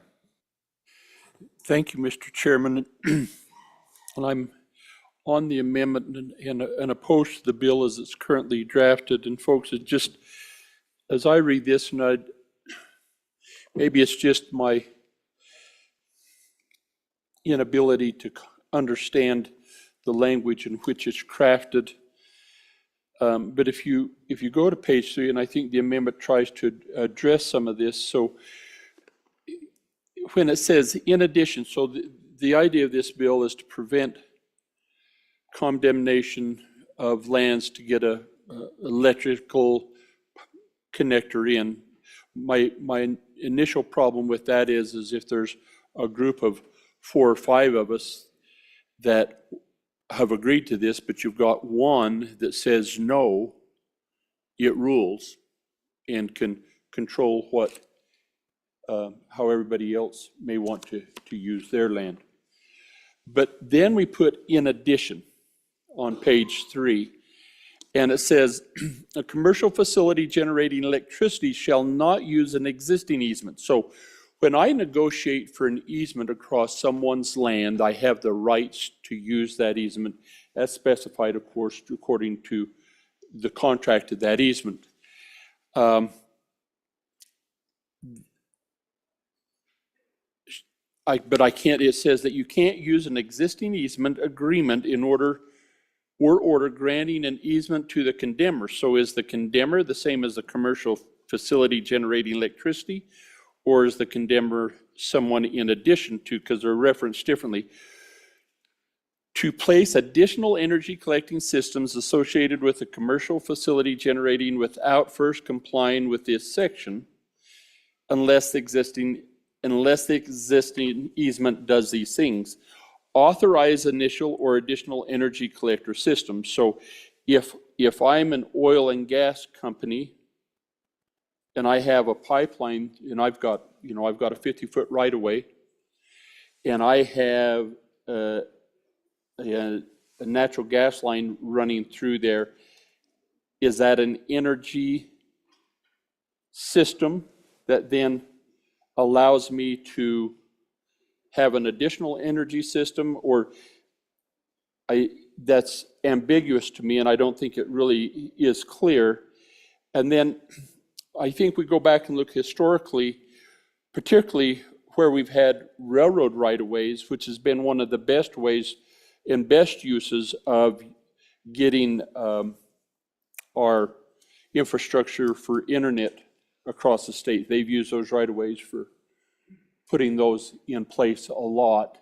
Thank you, Mr. Chairman. And I'm on the amendment and opposed to the bill as it's currently drafted. And folks, it just, as I read this, and maybe it's just my inability to understand the language in which it's crafted. But if you go to page 3, and I think the amendment tries to address some of this. So when it says in addition, so the idea of this bill is to prevent condemnation of lands to get a electrical connector in. My initial problem with that is if there's a group of 4 or 5 of us that have agreed to this, but you've got one that says no, it rules and can control what, how everybody else may want to use their land. But then we put in addition on page 3, and it says, a commercial facility generating electricity shall not use an existing easement. So when I negotiate for an easement across someone's land, I have the rights to use that easement as specified, of course, according to the contract of that easement. But I can't, it says that you can't use an existing easement agreement in order granting an easement to the condemner. So is the condemner the same as the commercial facility generating electricity? Or is the condemner someone in addition to, because they're referenced differently, to place additional energy collecting systems associated with a commercial facility generating without first complying with this section unless the existing easement does these things. Authorize initial or additional energy collector systems. So if I'm an oil and gas company and I have a pipeline and I've got a 50-foot right of way, and I have a natural gas line running through there, is that an energy system that then allows me to have an additional energy system? Or that's ambiguous to me, and I don't think it really is clear. And then I think we go back and look historically, particularly where we've had railroad right-of-ways, which has been one of the best ways and best uses of getting our infrastructure for internet across the state. They've used those right-of-ways for putting those in place a lot.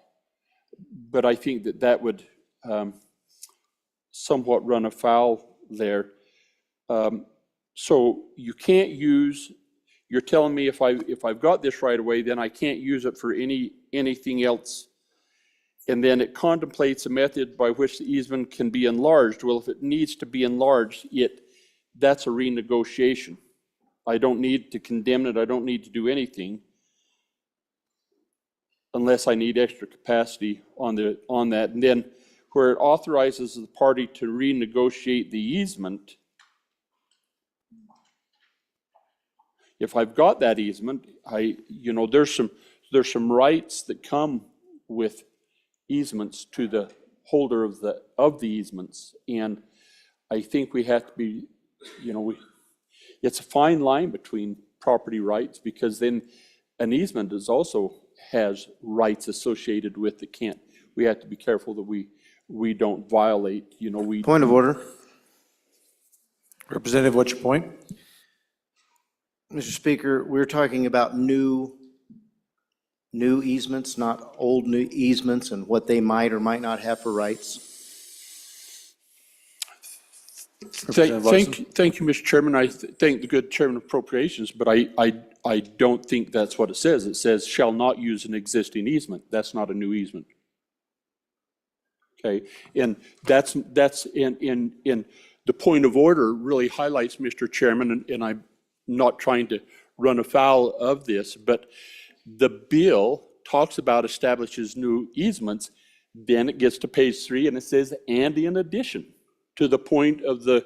But I think that would somewhat run afoul there. So you can't use, you're telling me if I've got this right away, then I can't use it for anything else. And then it contemplates a method by which the easement can be enlarged. Well, if it needs to be enlarged, that's a renegotiation. I don't need to condemn it. I don't need to do anything unless I need extra capacity on that. And then where it authorizes the party to renegotiate the easement, if I've got that easement, there's some rights that come with easements to the holder of the easements, and I think we have to be, it's a fine line between property rights, because then an easement has rights associated with it. We have to be careful that we don't violate. Point of order. Representative, what's your point? Mr. Speaker, we're talking about new easements, not old new easements, and what they might or might not have for rights. Thank you, Mr. Chairman. I thank the good Chairman of Appropriations, but I don't think that's what it says. It says shall not use an existing easement. That's not a new easement. Okay, and that's in the point of order really highlights, Mr. Chairman, and I'm not trying to run afoul of this, but the bill talks about establishes new easements. Then it gets to page 3 and it says, and in addition, to the point of the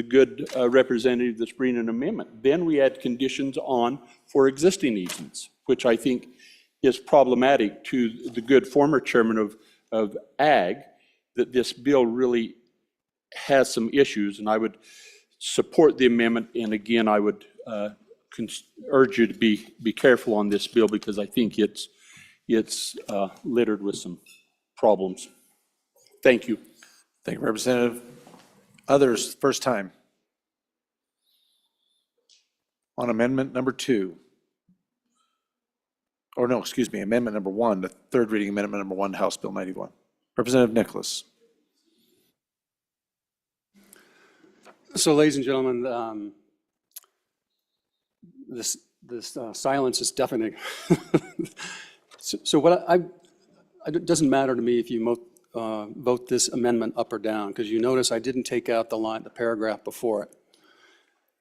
good representative that's bringing an amendment. Then we add conditions on for existing easements, which I think is problematic to the good former chairman of Ag, that this bill really has some issues, and I would support the amendment. And again, I would urge you to be careful on this bill, because I think it's littered with some problems. Thank you. Thank you, Representative. Others, first time. On amendment number 2. Or no, excuse me, amendment number 1, the third reading amendment number 1 to House Bill 91. Representative Nicholas. So, ladies and gentlemen, this silence is deafening. So it doesn't matter to me if you vote this amendment up or down, because you notice I didn't take out the paragraph before it,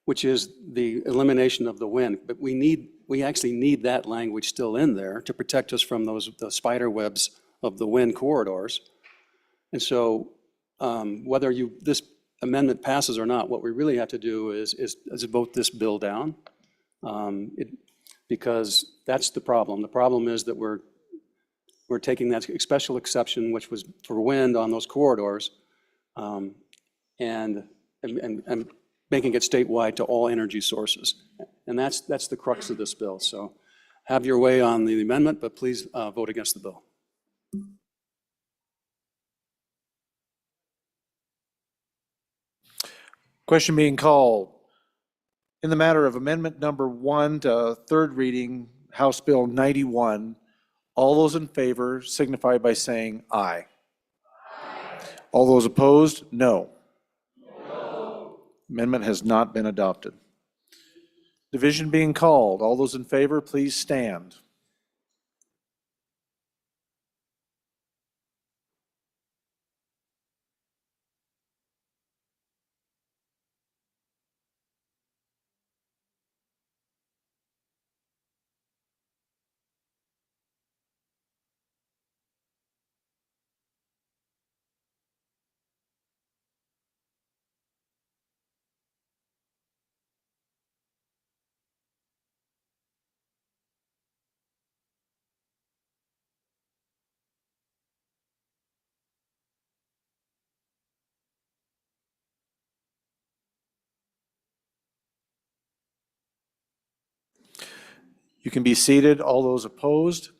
which is the elimination of the wind. But we actually need that language still in there to protect us from the spider webs of the wind corridors. And so whether this amendment passes or not, what we really have to do is vote this bill down, because that's the problem. The problem is that we're taking that special exception, which was for wind on those corridors, and making it statewide to all energy sources. And that's the crux of this bill. So have your way on the amendment, but please vote against the bill. Question being called. In the matter of amendment number 1 to third reading, House Bill 91, all those in favor signify by saying aye. All those opposed, no. Amendment has not been adopted. Division being called. All those in favor, please stand. You can be seated. All those opposed,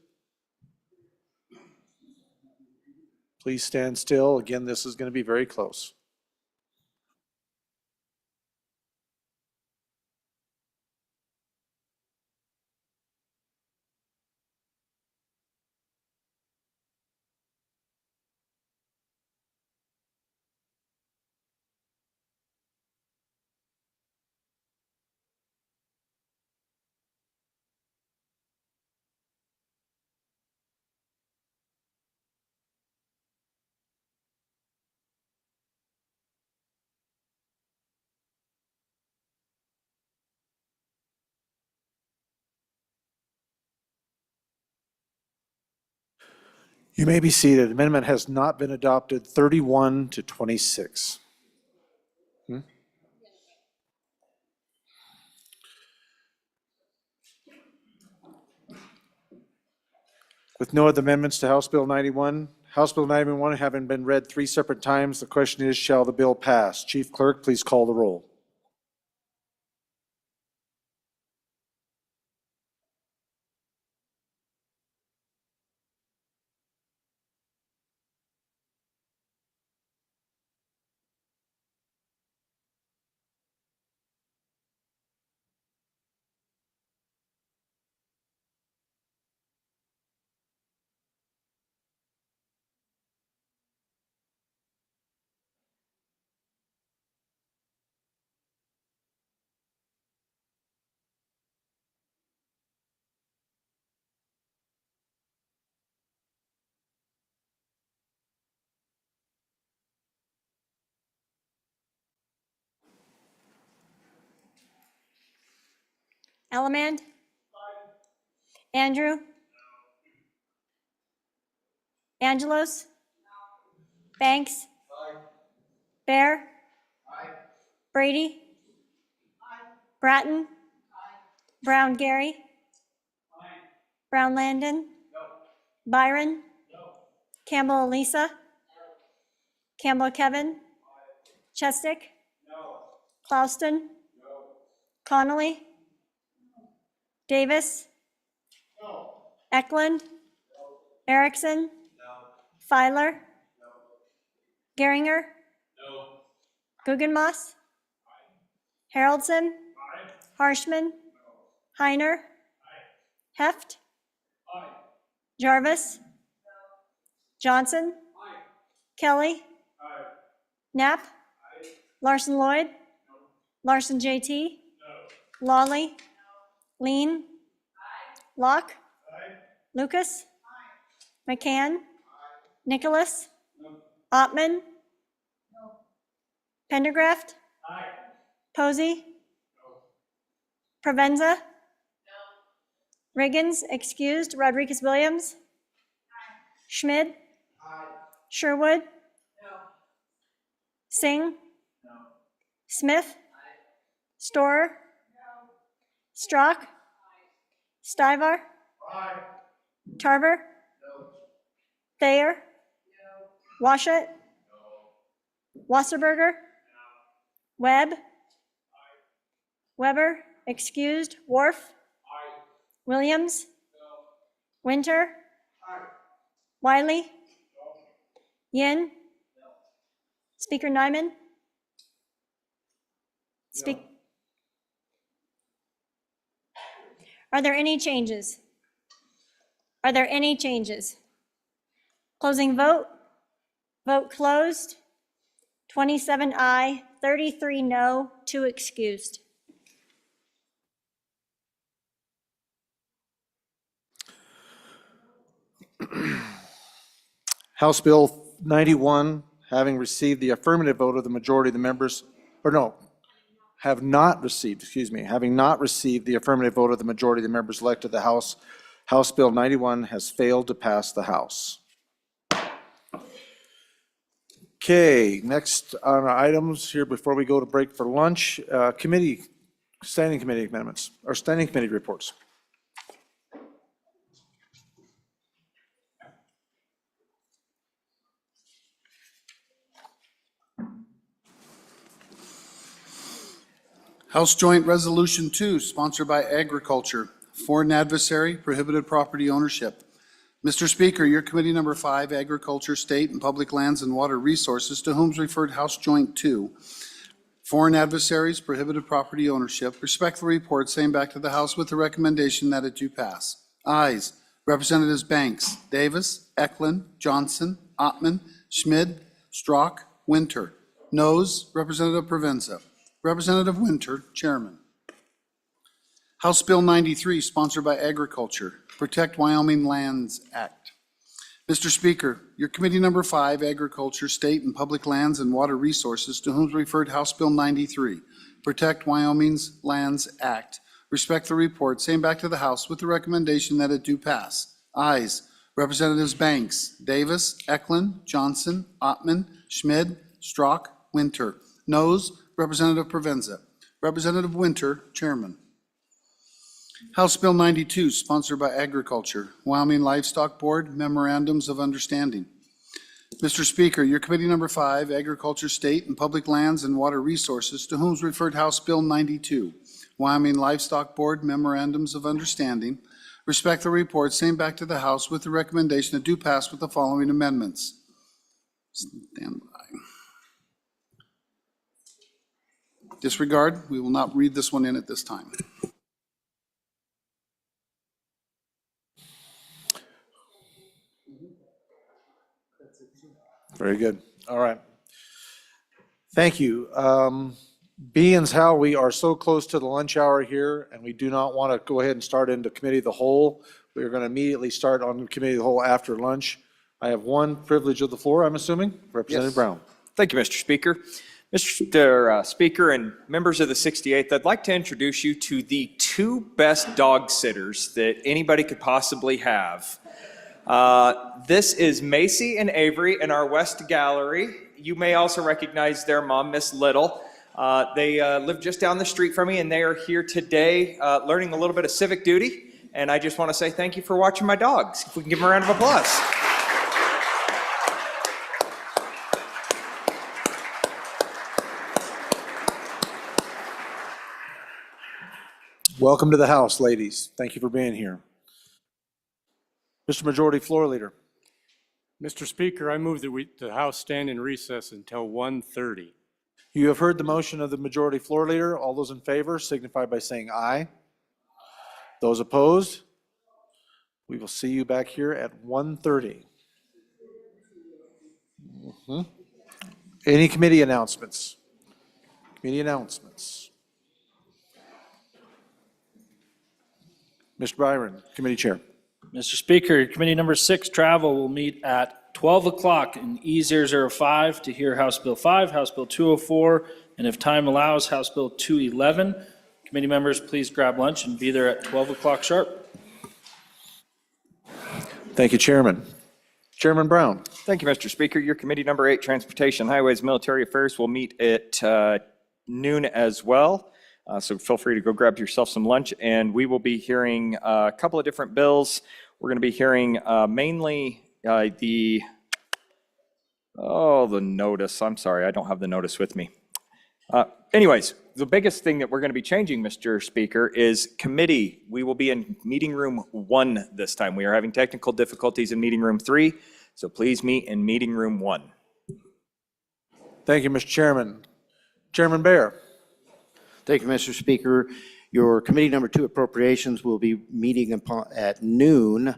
please stand still. Again, this is going to be very close. You may be seated. Amendment has not been adopted, 31 to 26. With no other amendments to House Bill 91, House Bill 91 having been read 3 separate times, the question is, shall the bill pass? Chief Clerk, please call the roll. Ellamand? Andrew? Angelos? Banks? Bear? Brady? Bratton? Brown Gary? Brown Landon? Byron? Campbell Elisa? Campbell Kevin? Chestick? Clauston? Connolly? Davis? Eklund? Erickson? Filer? Geringer? Guggenmoss? Haroldson? Harshman? Heiner? Heft? Jarvis? Johnson? Kelly? Knapp? Larson Lloyd? Larson JT? Lawley? Lean? Locke? Lucas? McCann? Nicholas? Ottman? Pendergraft? Posey? Provenza? Riggins, excused. Rodriguez Williams? Schmid? Sherwood? Singh? Smith? Storer? Strock? Stivar? Tarver? Thayer? Washut? Wasserberger? Webb? Weber, excused. Worf? Williams? Winter? Wiley? Yin? Speaker Nyman? Are there any changes? Are there any changes? Closing vote? Vote closed. 27 aye, 33 no, 2 excused. House Bill 91, having received the affirmative vote of the majority of the members, or no, have not received, excuse me, having not received the affirmative vote of the majority of the members elected the House, House Bill 91 has failed to pass the House. Okay, next on our items here before we go to break for lunch, standing committee amendments, or standing committee reports. House Joint Resolution 2, sponsored by Agriculture, Foreign Adversary, Prohibited Property Ownership. Mr. Speaker, your Committee Number 5, Agriculture, State, and Public Lands and Water Resources, to whom is referred House Joint 2, Foreign Adversaries, Prohibited Property Ownership, respectfully report same back to the House with the recommendation that it do pass. Ayes, Representatives Banks, Davis, Eklund, Johnson, Ottman, Schmid, Strzok, Winter. Noes, Representative Provenza. Representative Winter, Chairman. House Bill 93, sponsored by Agriculture, Protect Wyoming Lands Act. Mr. Speaker, your Committee Number 5, Agriculture, State, and Public Lands and Water Resources, to whom is referred House Bill 93, Protect Wyoming's Lands Act, respectfully report same back to the House with the recommendation that it do pass. Ayes, Representatives Banks, Davis, Eklund, Johnson, Ottman, Schmid, Strzok, Winter. Noes, Representative Provenza. Representative Winter, Chairman. House Bill 92, sponsored by Agriculture, Wyoming Livestock Board Memorandums of Understanding. Mr. Speaker, your Committee Number 5, Agriculture, State, and Public Lands and Water Resources, to whom is referred House Bill 92, Wyoming Livestock Board Memorandums of Understanding, respectfully report same back to the House with the recommendation that do pass with the following amendments. Stand by. Disregard, we will not read this one in at this time. Very good. All right. Thank you. Being how we are so close to the lunch hour here, and we do not want to go ahead and start into committee of the whole, we are going to immediately start on committee of the whole after lunch. I have one privilege of the floor, I'm assuming. Representative Brown. Thank you, Mr. Speaker. Mr. Speaker and members of the 68th, I'd like to introduce you to the 2 best dog sitters that anybody could possibly have. This is Macy and Avery in our West Gallery. You may also recognize their mom, Miss Little. They live just down the street from me, and they are here today learning a little bit of civic duty. And I just want to say thank you for watching my dogs. If we can give them a round of applause. Welcome to the House, ladies. Thank you for being here. Mr. Majority Floor Leader. Mr. Speaker, I move that the House stand in recess until 1:30. You have heard the motion of the Majority Floor Leader. All those in favor signify by saying aye. Those opposed? We will see you back here at 1:30. Any committee announcements? Committee announcements. Mr. Byron, Committee Chair. Mr. Speaker, Committee Number 6, Travel, will meet at 12 o'clock in E005 to hear House Bill 5, House Bill 204, and if time allows, House Bill 211. Committee members, please grab lunch and be there at 12 o'clock sharp. Thank you, Chairman. Chairman Brown. Thank you, Mr. Speaker. Your Committee Number 8, Transportation, Highways, Military Affairs, will meet at noon as well. So feel free to go grab yourself some lunch, and we will be hearing a couple of different bills. We're going to be hearing mainly the notice. I'm sorry, I don't have the notice with me. Anyways, the biggest thing that we're going to be changing, Mr. Speaker, is committee. We will be in meeting room 1 this time. We are having technical difficulties in meeting room 3, so please meet in meeting room 1. Thank you, Mr. Chairman. Chairman Bear. Thank you, Mr. Speaker. Your Committee Number 2 Appropriations will be meeting at noon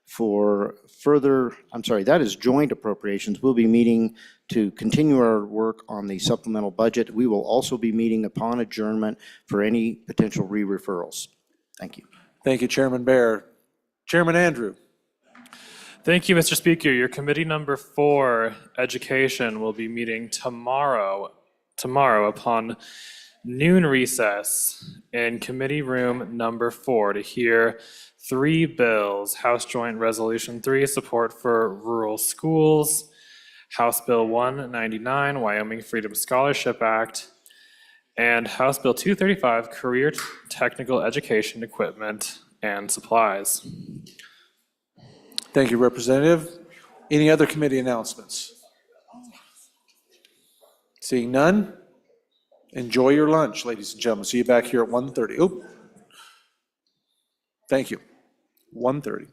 for further, I'm sorry, that is joint appropriations. We'll be meeting to continue our work on the supplemental budget. We will also be meeting upon adjournment for any potential re-referrals. Thank you. Thank you, Chairman Bear. Chairman Andrew. Thank you, Mr. Speaker. Your committee number 4, Education, will be meeting tomorrow upon noon recess in committee room number 4 to hear 3 bills: House Joint Resolution 3, support for rural schools; House Bill 199, Wyoming Freedom Scholarship Act; and House Bill 235, Career Technical Education Equipment and Supplies. Thank you, Representative. Any other committee announcements? Seeing none, enjoy your lunch, ladies and gentlemen. See you back here at 1:30. Oh, thank you. 1:30.